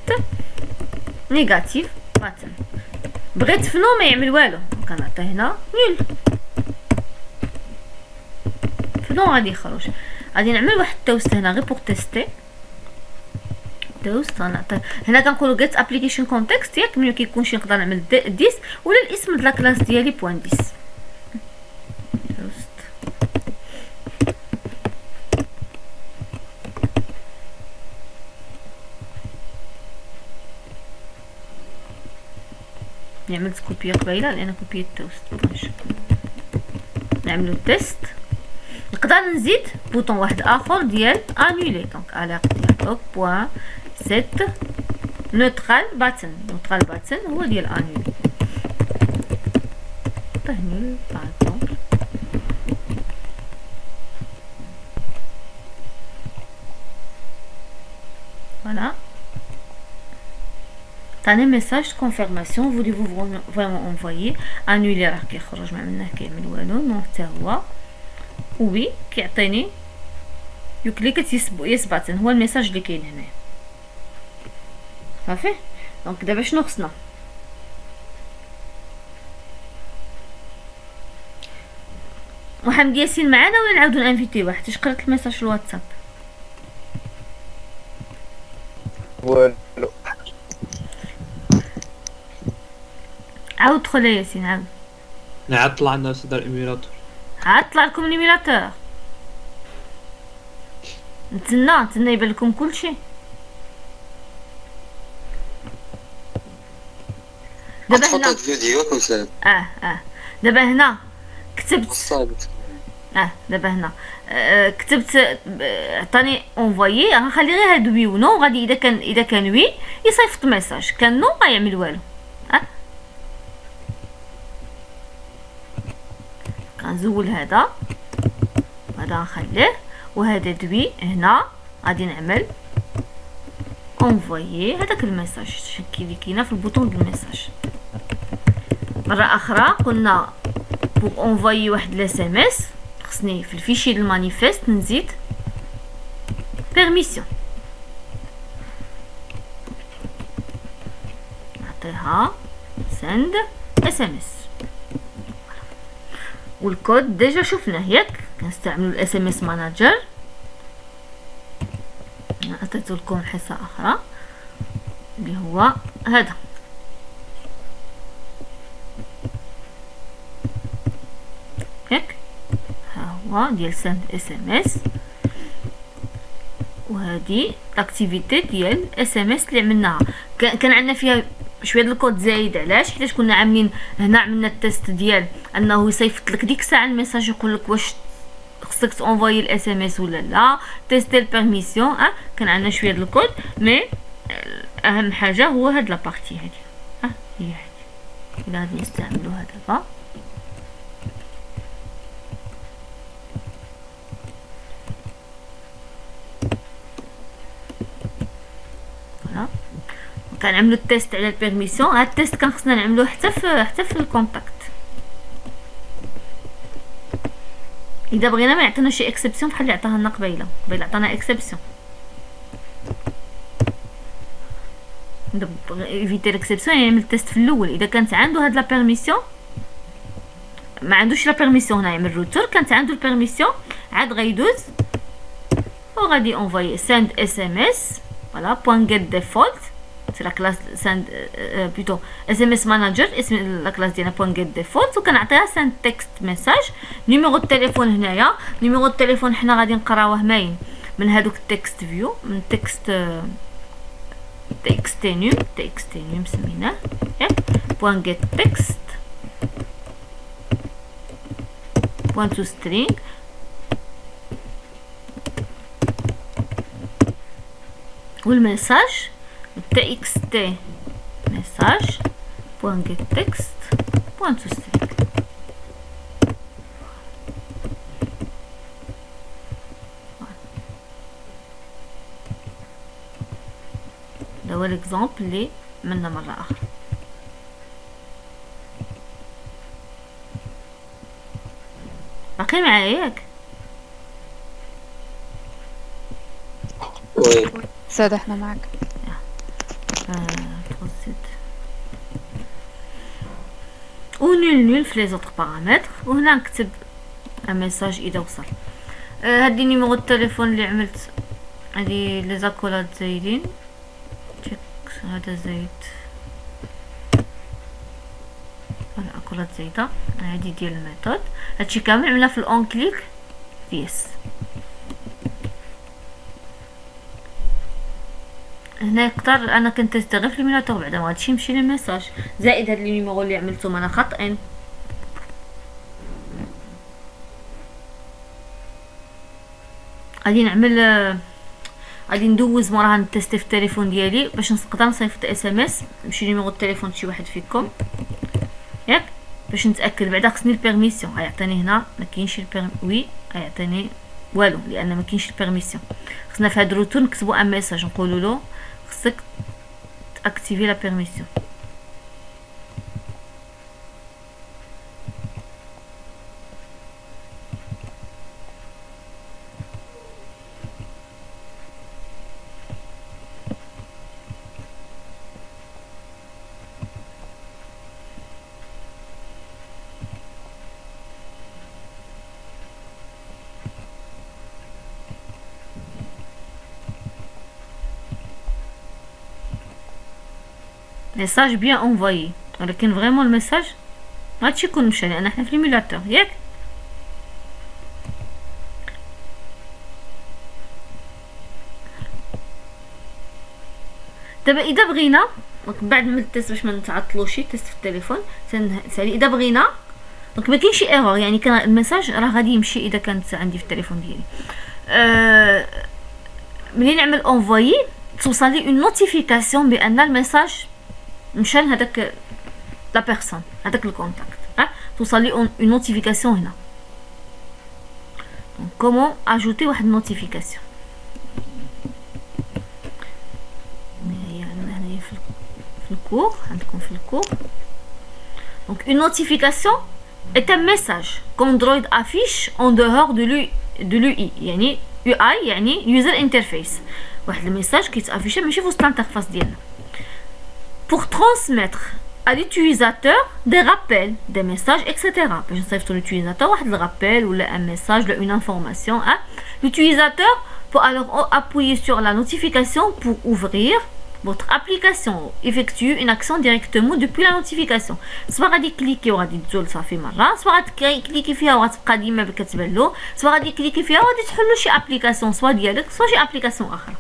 نيجاتيف باتن. بغيت في نو ما يعمل والو كنعطيه هنا نول، في نو غادي يخرج. غادي نعمل واحد التوست هنا غير بوغ تيستي توست. غنعطي هنا كنقولوا get application context ياك ملي كيكونش نقدر نعمل 10 ولا الاسم ديال الكلاس ديالي بوان 10 توست. عملت كوبي قبيله لان كوبي التوست. نعملو تيست. نقدر نزيد بوطون واحد اخر ديال انولي، دونك اليرت ديال بوان 7 نوترال باتن. نوترال باتن هو ديال انولي، نول باغ اكزومبل. فوالا تاني ميساج كونفيرماسيون فوليفو فريمون انفويي. انولي راه كيخرج ما عملناه كيعمل والو، نو حتى هو وي كيعطيني يكليكت يس باتن هو الميساج اللي كاين هنا صافي. دونك دابا شنو خصنا محمد ياسين معانا ولا نعاودو نانفيتيوه حيت قرات الميساج في الواتساب؟ والو عاود دخل يا ياسين عاود. عاد طلع لنا استاذ الايميراتور. عاد طلع لكم ليميناتور. نتسنى يبان لكم كلشي. دابا هنا الفيديو كنسال دابا هنا كتبت دابا هنا كتبت عطاني اونفويي. غنخلي غير هاد وي ونو. غادي اذا كان وي يصيفط ميساج، كان نو ما يعمل والو. كنزول هذا نخليه، وهذا دوي هنا غادي نعمل انفويي هذاك الميساج اللي كاينه في البوطون ديال الميساج. مره اخرى قلنا بوغ انفويي واحد الاس ام اس خصني في الفيشي ديال المانيفيست نزيد بيرميسيون، نعطيها سند اس ام اس. والكود ديجا شفناه ياك كنستعملوا الاس ام اس ماناجر. عطيت لكم حصه اخرى اللي هو هذا ياك، ها هو ديال سند اس ام اس. وهذه لاكتيفيتي ديال اس ام اس اللي عملناها. كان عندنا فيها شويه د الكود زايد. علاش؟ حيت كنا عاملين هنا عملنا التيست ديال انه يصيفط لك ديك الساعه الميساج يقول لك واش خصك تونفوي الاس ام اس ولا لا، تيستي البيرميسيون. كان عندنا شويه د الكود، مي اهم حاجه هو هاد لابارتي هادي. هي هادي الا غادي نستعملوها دابا. كنعملو التيست على البيرميسيون. هاد التيست كان خصنا نعملوه حتى في الكونتاكت. اذا بغينا ما يعطينا شي اكسبسيون بحال اللي عطاها لنا قبيله عطانا اكسبسيون. دابا ايفيتي الاكسبسيون يعني يعمل التيست في الاول. اذا كانت عنده هاد لا بيرميسيون، ما عندوش لا بيرميسيون هنا يعمل روتور. كانت عنده البيرميسيون عاد غيدوز وغادي انفوي سند اس ام اس فوالا بوين جيت ديفولت. سي لا كلاس سند بلوتو اس ام اس ماناجر، اسم لا كلاس ديالنا بوين جيت ديفولت. وكنعطيها سند تكست ميساج. نيميرو التليفون هنايا، نيميرو التليفون حنا غادي نقراوه ماين من هادوك التكست فيو، من تكستينيوم سميناه بوين جيت تكست بوين تو سترينغ والميساج txt message point get text point to string. ده هو الاكزامبل اللي عملنا مرة اخرى. باقي معايا ياك؟ سادة احنا معك. ونول في لي زوطر بارامتر. وهنا نكتب ميساج اذا وصل. هادي نيميرو التليفون اللي عملت. هادي لي زاكولات زايدين. هذا زايد، الاكولات زايده. هادي ديال الميثود. هادشي كامل عملنا في الاون كليك يس. هنا يقدر انا كنت غير في الميناتور بعدا ما غاديش يمشي لي ميساج زائد هاد النيميرو اللي عملتهم انا خاطئين. غادي نعمل غادي ندوز موراها نتيستي في التليفون ديالي باش نقدر نصيفط اس ام اس نمشي نيميرو التليفون شي واحد فيكم ياك باش نتاكد. بعدا خصني البيرميسيون. غيعطيني هنا ما كاينش وي غيعطيني والو لان ما كاينش البيرميسيون. خصنا في هاد الروتور نكتبوا ان ميساج نقولوا له خصك تاكتيفي لا بيرميسيون. ميساج بيان انفويي ولكن فريمون الميساج ما غاديش يكون مشى لان حنا في ليميلاتور ياك. دابا اذا بغينا بعد من التيست باش ما نتعطلوش تيست في التليفون سالي اذا بغينا دونك ما كاينش شي ايرور يعني كان الميساج راه غادي يمشي اذا كانت عندي في التليفون ديالي. ملي نعمل انفويي توصل لي اون نوتيفيكاسيون بان الميساج مشى لهداك لا بيرسون هذاك الكونتاكت. توصل لي اون نوتيفيكاسيون هنا. دونك كومون اجوتي واحد نوتيفيكاسيون. هي هنايا في الكور عندكم في الكور. دونك اون نوتيفيكاسيون est un message qu'Android affiche en dehors de l'UI يعني UI يعني user interface. واحد الميساج كيتافيشا ماشي في وسط الانترفاس ديالنا. pour transmettre à l'utilisateur des rappels, des messages, etc. Je sais que l'utilisateur a un rappel ou un message, une information. L'utilisateur peut alors appuyer sur la notification pour ouvrir votre application effectue une action directement depuis la notification. soit غادي كليكي وغادي تزول صافي مره، soit غادي كليكي فيها وغتبقى ديما كتبان له، soit غادي كليكي فيها وغادي تحلو شي ابليكاسيون سوا ديالك سوا شي ابليكاسيون اخرى.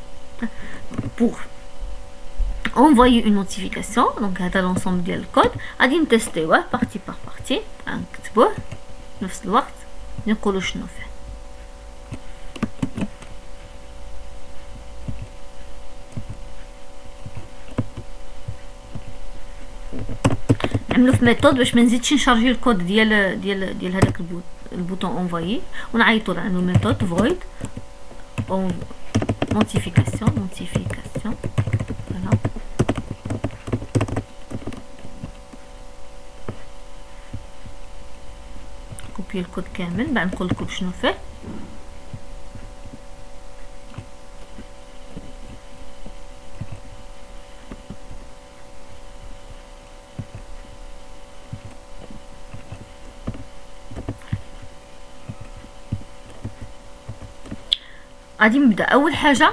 pour envoyer une notification donc هذا l'ensemble ديال الكود غادي نتيستيوه بارتي بار بارتي، نكتبوه نفس الوقت نقولوا شنو فيه. نعملو في ميثود باش ما نزيدش نشارجي الكود ديال هذاك البوطون انفويي، ونعيطوا له انه ميثود void notification فوالا. كوبي الكود كامل بعد نقول لكم شنو فيه. غادي نبدا. اول حاجه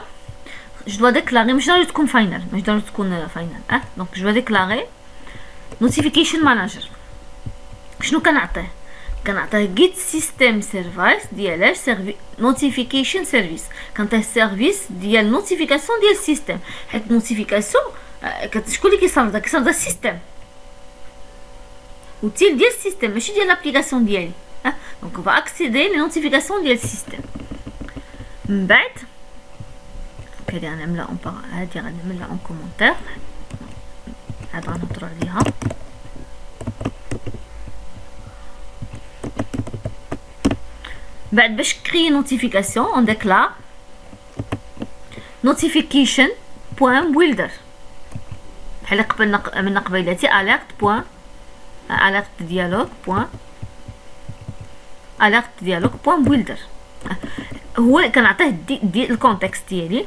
جو دو ديكلاري، مش ضروري تكون فاينل، مش ضروري تكون فاينل دونك جو ديكلاري نوتيفيكيشن ماناجر. شنو كنعطيه؟ كنعطيه جيت سيستم سيرفيس ديال نوتيفيكيشن سيرفيس، كنعطيه السيرفيس ديال نوتيفيكاسيون ديال السيستم، حيت نوتيفيكاسيون شكون اللي كيصاوبها؟ كيصاوبها السيستم وتيل ديال السيستم ماشي ديال لابليكاسيون ديالي. دونك فا اكسيدي لي نوتيفيكاسيون ديال السيستم. من بعد هادي غنعملها هادي غنعملها اون كومونتير، هاد غنهضرو عليها. بعد باش كري نوتيفيكاسيون اون ديكلار نوتيفيكيشن بوين بويلدر، بحال قبل عملنا قبيلاتي alert dialogue بوين بويلدر. هو كنعطيه الكونتكست ديالي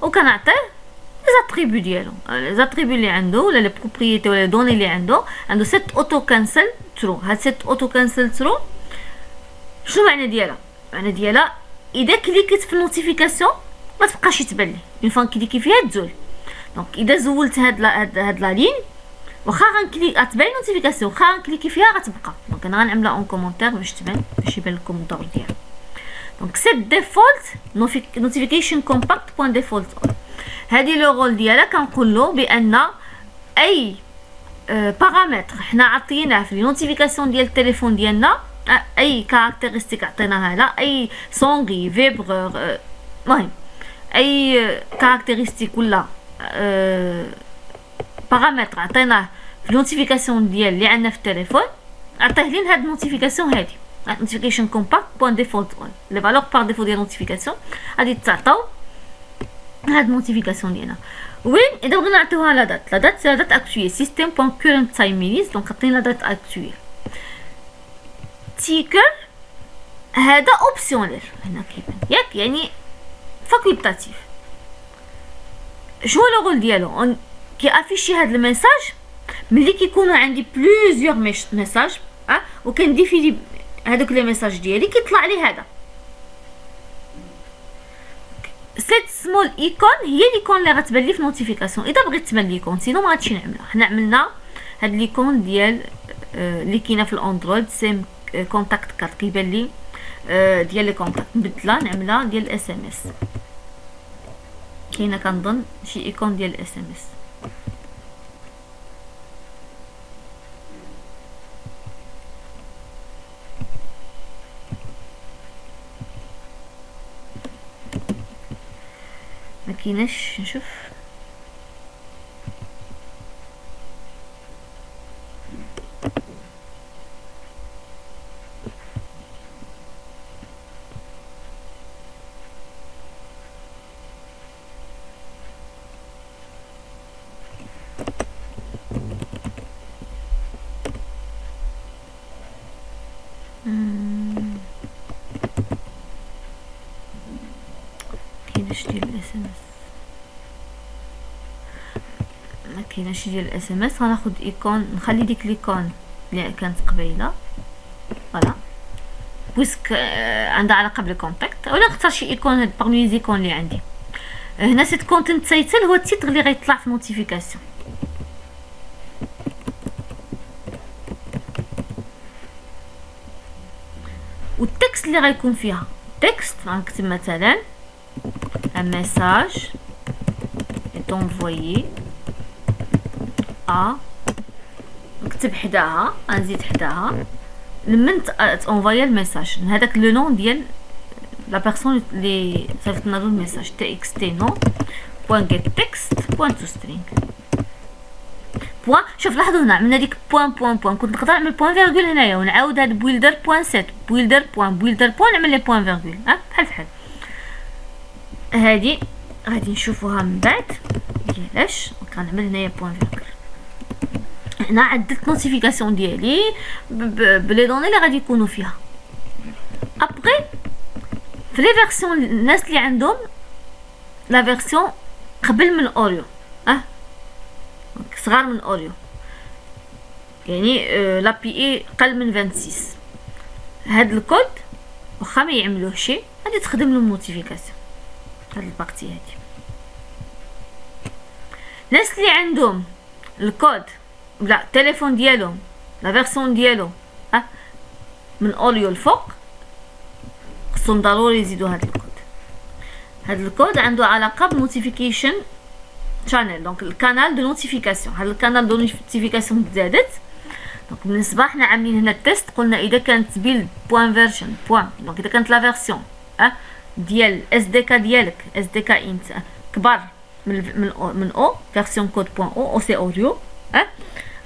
وكنعطيه لي زاتريبيو ديالو، لي زاتريبيو اللي عنده ولا لي بروبريتي ولا لي دوني اللي عنده سيت اوتو كانسل ترو. هاد سيت اوتو كانسل ترو شنو معنى ديالها؟ معنى ديالها اذا كليكيت في النوتيفيكاسيون ما تبقاش تبان لي، اون فوا كليكي فيها تزول. دونك اذا زولت هاد لا لين واخا غنكليك غتبان نوتيفيكاسيون، واخا غنكليكي فيها غتبقى. دونك انا غنعملها اون كومونتير باش تبان، باش يبان لكم الدور ديالها. دونك سيت ديفولت نوتيفيكيشن كومباكت بوين ديفولت اول، هادي لو رول ديالها. كنقول له بان اي بارامتر حنا عطيناه في النوتيفيكاسيون ديال التليفون ديالنا، اي كاركتيرستيك عطيناها لها، اي سونغي فيبرور، المهم اي كاركتيرستيك ولا بارامتر عطيناه في النوتيفيكاسيون ديال اللي عندنا في التليفون، عطيه لينا هاد النوتيفيكاسيون هادي notification compact point default on. les valeurs par défaut ديال notification غادي تعطاو هاد notification ديالنا. وين اذا بغينا نعطيوها لا دات، لا دات اكتويل system point current time minutes، دونك عطينا لا دات اكتويل. تيكر هذا اوبسيونيل هنا كيبان ياك، يعني فاكولتاتيف. شنو لو رول ديالو؟ كي افيشي هاد الميساج ملي كيكونوا عندي بليزيور ميساج وكنديفيني هادوك لي ميساج ديالي كيطلع لي هذا سيت سمول ايكون، هي ليكون اللي غتبان لي في نوتيفيكاسيون. اذا بغيت تبان ليكون سينو ما غاديش نعملها. حنا عملنا هاد ليكون ديال اللي كاينه في الاندرويد سيم كونتاكت كارت كيبان لي ديال لي كونتاكت، نبدلها نعملها ديال الاس ام اس. كاينه كنظن شي ايكون ديال الاس ام اس. ما كايناش، نشوف كايناش ديال الاس ام اس، ما كايناش ديال الاس ام اس. غناخد ايكون، نخلي ديك ليكون اللي كانت قبيله فوالا بويسك عندها علاقه بالكونتاكت، ولا نختار شي ايكون هاد باغمي لي زيكون اللي عندي. هنا سيت كونتنت تايتل هو التيتر اللي غيطلع في نوتيفيكاسيون. والتكست اللي غيكون فيها تكست غنكتب مثلا un message est envoyé à، نكتب حداها، غنزيد حداها لمن تانفويا الميساج هذاك لو نون ديال لا بيرسون اللي صيفط لنا الميساج txt non point get text point to string بوان. شوف لاحظوا هنا عملنا ديك بوان كنت نقدر نعمل بوان فيرغول هنايا ونعاود هاد بويلدر بوان سيت بويلدر بوان نعمل لي بوان فيرغول بحال هادي غادي نشوفوها من بعد علاش كنعمل هنايا بوان فيرغول. هنا عدلت نوتيفيكاسيون ديالي بلي دوني اللي غادي يكونوا فيها. ابري في لي فيرسيون الناس اللي عندهم لا فيرسيون قبل من اوريو صغار من اوريو يعني لا بي اي قل من 26 هاد الكود واخا ما يعملوهش غادي تخدم له نوتيفيكاسيون هاد البارتي هادي. الناس اللي عندهم الكود لا التليفون ديالهم لا فيرسيون ديالو من اوريو الفوق خصهم ضروري يزيدوا هاد الكود. هاد الكود عنده علاقه بنوتيفيكيشن شانل دونك الكانال دو نوتيفيكاسيون. هاد الكانال دو نوتيفيكاسيون تزادت دونك بالنسبه حنا عاملين هنا التيست قلنا اذا كانت بيلد بوان فيرجن بوان دونك اذا كانت لا فيرسيون ديال اس دي كا ديالك اس دي كا انت كبر من او فيرسيون كود بوان او سي اوريو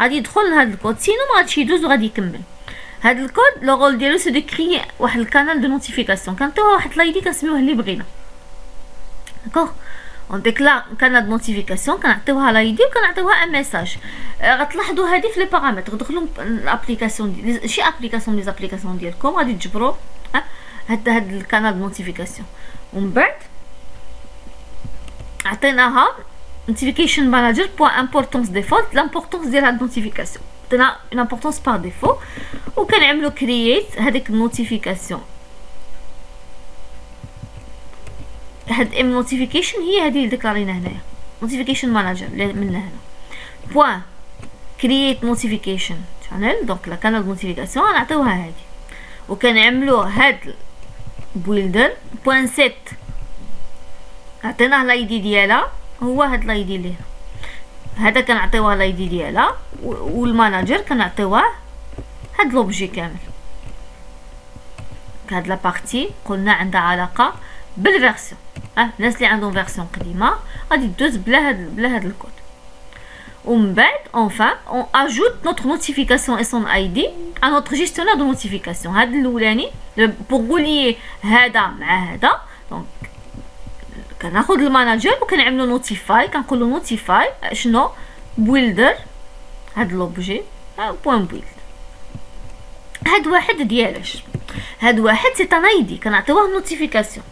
غادي يدخل لهاد الكود سينو ما غاديش يدوز وغادي يكمل. هاد الكود لو رول ديالو سي دو كريي واحد الكانال دو نوتيفيكاسيون كنعطيوها واحد لايدي كنسميوه اللي بغينا داكوغ. اون ديكلار كانال دو نوتيفيكاسيون كنعطيوها لايدي وكنعطيوها ان ميساج. غتلاحظوا هادي في لي بارامتر دخلوا الابليكاسيون شي ابليكاسيون لي زابليكاسيون ديالكم غادي تجبروا هاد الكانال دو نوتيفيكاسيون. ومن بعد عطيناها notification manager point importance default l'importance ديال هاد النوتيفيكاسيون عطينا une importance par défaut وكنعملوا create هذيك النوتيفيكاسيون. هاد ام نوتيفيكيشن هي هذه اللي ديكلارينا هنايا notification manager من هنا point create notification channel دونك لا كانال نوتيفيكاسيون غنعطيوها هذه وكنعملوا هاد builder point set عطيناه لايدي ديالها هو هاد لايدي اللي هذا كنعطيوها لايدي ديالها والماناجر كنعطيوه هاد لوبجي كامل. هاد لا بارتي قلنا عندها علاقه بالفيرسيون الناس اللي عندهم فيرسيون قديمه غادي تدوز بلا هاد الكود. ومن بعد enfin on ajoute notre notification et son ID à notre gestionnaire de notification. هاد الاولاني pour relier هذا مع هذا دونك كناخذ الماناجر وكنعملو نوتيفاي كنقولو نوتيفاي شنو بويلدر هاد لوبجي بوين بويلد. هاد واحد ديالاش هاد واحد سي ان ايدي كنعطيوه نوتيفيكاسيون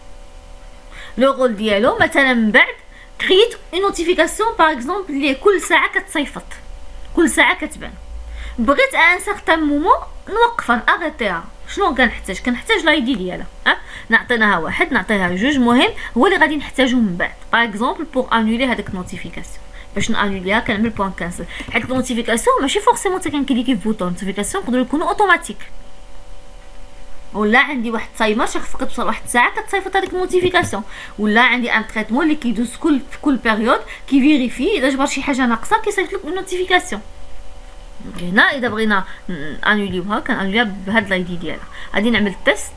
لو رول ديالو مثلا من بعد كريت اون نوتيفيكاسيون باغ اكزومبل اللي كل ساعه كتصيفط كل ساعه كتبان بغيت ان سارتان مومون نوقفها ناريتيها شنو كنحتاج لايدي ديالها نعطيناها واحد نعطيها جوج مهم هو اللي غادي نحتاجو من بعد باغ اكزومبل بوغ انولي هذيك نوتيفيكاسيون باش نانوليها كنعمل بوان كانسل حيت النوتيفيكاسيون ماشي فورسيمون حتى كنكليكي في بوطون نوتيفيكاسيون يقدروا يكونوا اوتوماتيك ولا عندي واحد تايمر شخص كتوصل واحد الساعه كتصيفط هذيك النوتيفيكاسيون ولا عندي ان تريتمون اللي كيدوز في كل بيريود كيفيريفي اذا جبر شي حاجه ناقصه كيصيفط لك نوتيفيكاسيون. هنا اذا بغينا انوليوها كنانوليها بهاد لايدي ديالها. غادي نعمل تيست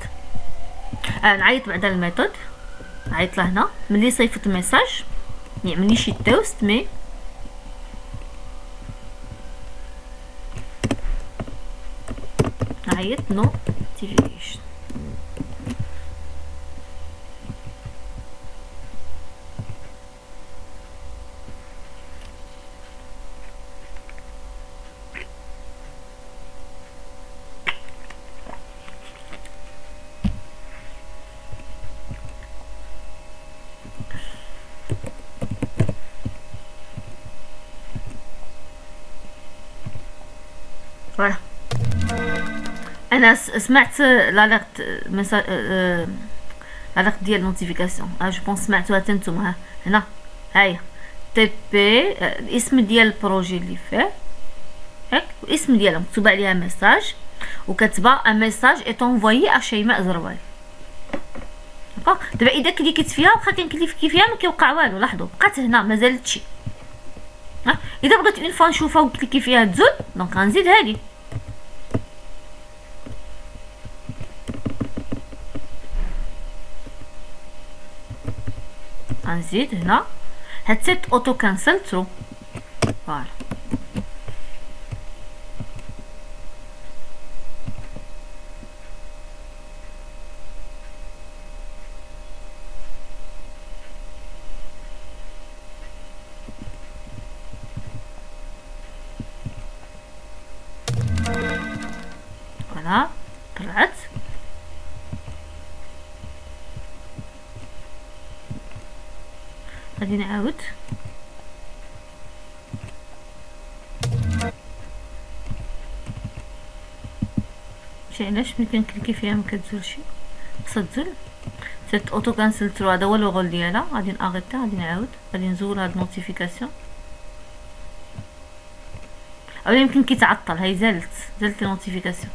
نعيط بعدا الميثود نعيط لهنا ملي صيفط الميساج يعمل لي شي توست مي نعيط نوتيفيكيشن فوالا. انا سمعت لاليرت هذاك ديال نوتيفيكاسيون جو بونس سمعتوها حتى نتوما. ها هنا هاهي تي بي الاسم ديال البروجي اللي فيه هاك، الاسم ديالها مكتوب عليها ميساج، وكتبه ان ميساج اي انفويي ا شيماء زروال. دابا اذا كليكيت فيها واخا كنكليكي فيها ما كيوقع والو، لاحظوا بقات هنا ما زالتش. اذا بغيت اون فوا نشوفها وكليكي فيها تزول، دونك غنزيد هادي غنزيد هنا هاد سيت اوتو كانسل ترو. فوالا فوالا طلعت. غادي نعاود شي علاش ملي كنكليكي فيها ما كتزولش، خصها تزول. سيت اوتو كانسل ترو هذا هو لوغول ديالها. غادي ناغيطي، غادي نعاود، غادي نزول هاد النوتيفيكاسيون، اولا يمكن كيتعطل. هاي زالت النوتيفيكاسيون.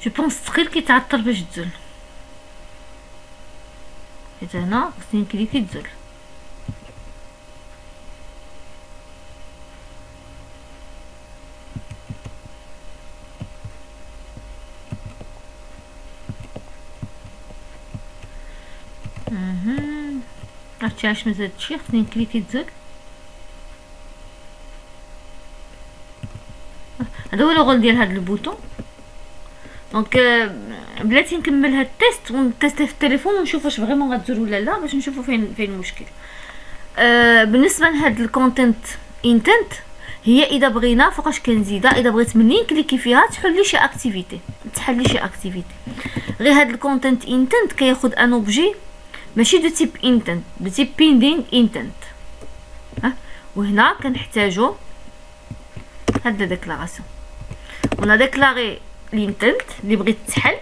جو بونس ثقيل كيتعطل باش تزول، حيت هنا خصني نكليكي تزول. عرفتي علاش مزالتشي؟ خصني نكليكي تزول. هذا هو لوغول ديال هاد البوطون. دونك بلاتي نكمل هاد التيست ونتيستيه في التليفون ونشوف واش فريمون غتزول ولا لا، باش نشوفوا فين المشكل. بالنسبه لهاد الكونتنت انتنت، هي اذا بغينا فوقاش كنزيدها، اذا بغيت منين كليكي فيها تحل لي شي اكتيفيتي، غير هاد الكونتنت انتنت كياخد ان اوبجي ماشي دو تيب انتنت، دو تيب بيندينغ انتنت. وهنا كنحتاجو هاد لا ديكلاراسيون. ونا ديكلاري الانتنت اللي بغيت تحل.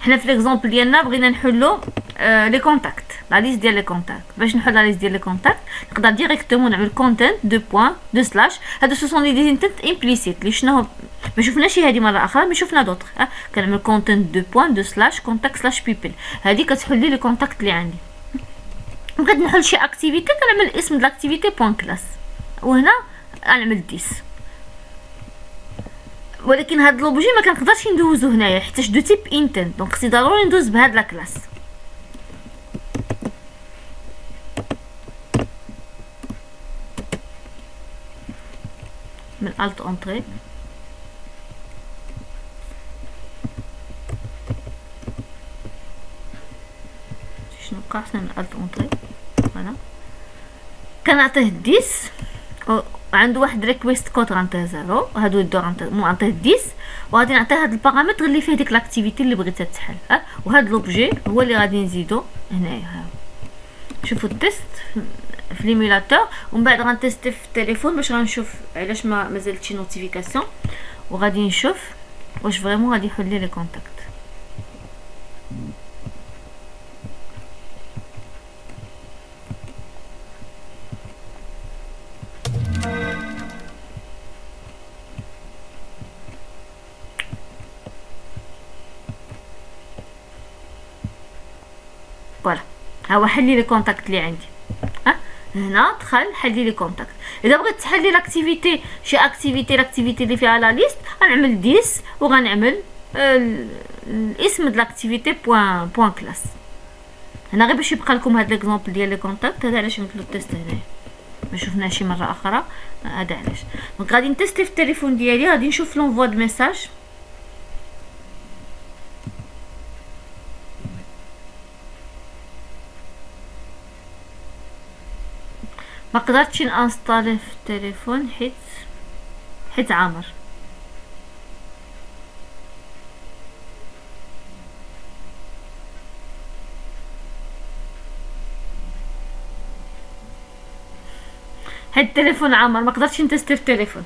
حنا في ليكزامبل ديالنا بغينا نحلو لي كونتاكت، لا ليست ديال لي كونتاكت. باش نحل لا ليست ديال لي كونتاكت نقدر ديريكتومون نعمل كونتنت دو بوين دو سلاش. هادو سو سون لي دي انتنت امبليسيت اللي شنو ما شفناش هادي مره اخرى، مي شفنا دوطخ. كنعمل كونتنت دو بوين دو سلاش كونتاكت سلاش بيبل، هادي كتحل لي كونتاكت اللي عندي. بغيت نحل شي اكتيفيتي كنعمل اسم د لاكتيفيتي بوين كلاس، وهنا غنعمل 10. ولكن هاد لوبجي ما كنقدرش ندوزو هنايا حيت دو تيب انتنت، دونك خصني ضروري ندوز بهاد لا كلاس. من الت اونطري شنو وقع؟ حنا من الت اونطري فوالا كنعطيه 10 عنده واحد ريكويست كود غنعطيه 0، هادو يدو غنعطيه 10، وغادي نعطيه هاد البارامتر اللي فيه ديك لاكتيفيتي اللي بغيتها تحل. وهاد لوبجي هو اللي غادي نزيدو هنايا. شوفوا التيست في ليميلاتور، ومن بعد غنتيستي في التليفون باش غنشوف علاش ما مازالتش نوتيفيكاسيون، وغادي نشوف واش فريمون غادي يحل لي كونتاكت. فوالا ها هو حل لي كونتاكت اللي عندي. هنا دخل حل لي كونتاكت. اذا بغيت تحل لي لاكتيفيتي شي لاكتيفيتي اللي فيها لا ليست غنعمل 10 وغنعمل الاسم د لاكتيفيتي بوين كلاس. هنا غير باش يبقى لكم هاد ليكزامبل ديال لي كونتاكت، هذا علاش نمثلو التيست هنايا ما شفناهش مره اخرى. هذا علاش. دونك غادي نتيستي في التليفون ديالي، غادي نشوف لونفوا د ميساج. ما قدرتش نانستالي في التليفون حيت عامر. هاد التليفون عامر، ما قدرتش نتستي في التليفون.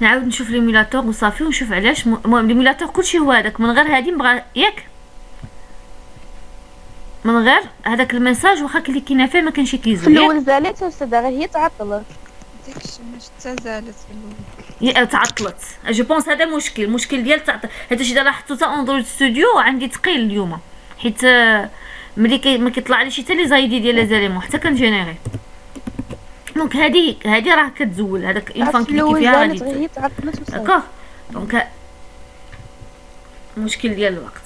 نعاود نشوف ليميلاتور وصافي ونشوف علاش. المهم ليميلاتور كلشي هو هذاك، من غير هادي نبغى ياك، من غير هذاك الميساج واخا كليكينا فيه ما كانش في كيزول ياك. الاول زالت استاذه، غير هي تعطلت. داكشي ماش تزالت في الاول. تعطلت. جو بونس هذا المشكل ديال حيت اذا لاحظتو تا اندرويد ستوديو عندي ثقيل اليوم، حيت ملي ما كيطلع لي شي حتى لي زايدي ديال لي زاليمون حتى كنجينيري. دونك هادي راه كتزول هذاك اون فان كليكي فيها غادي غير هي تعطلت وصافي. داكوغ. دونك المشكل ديال الوقت.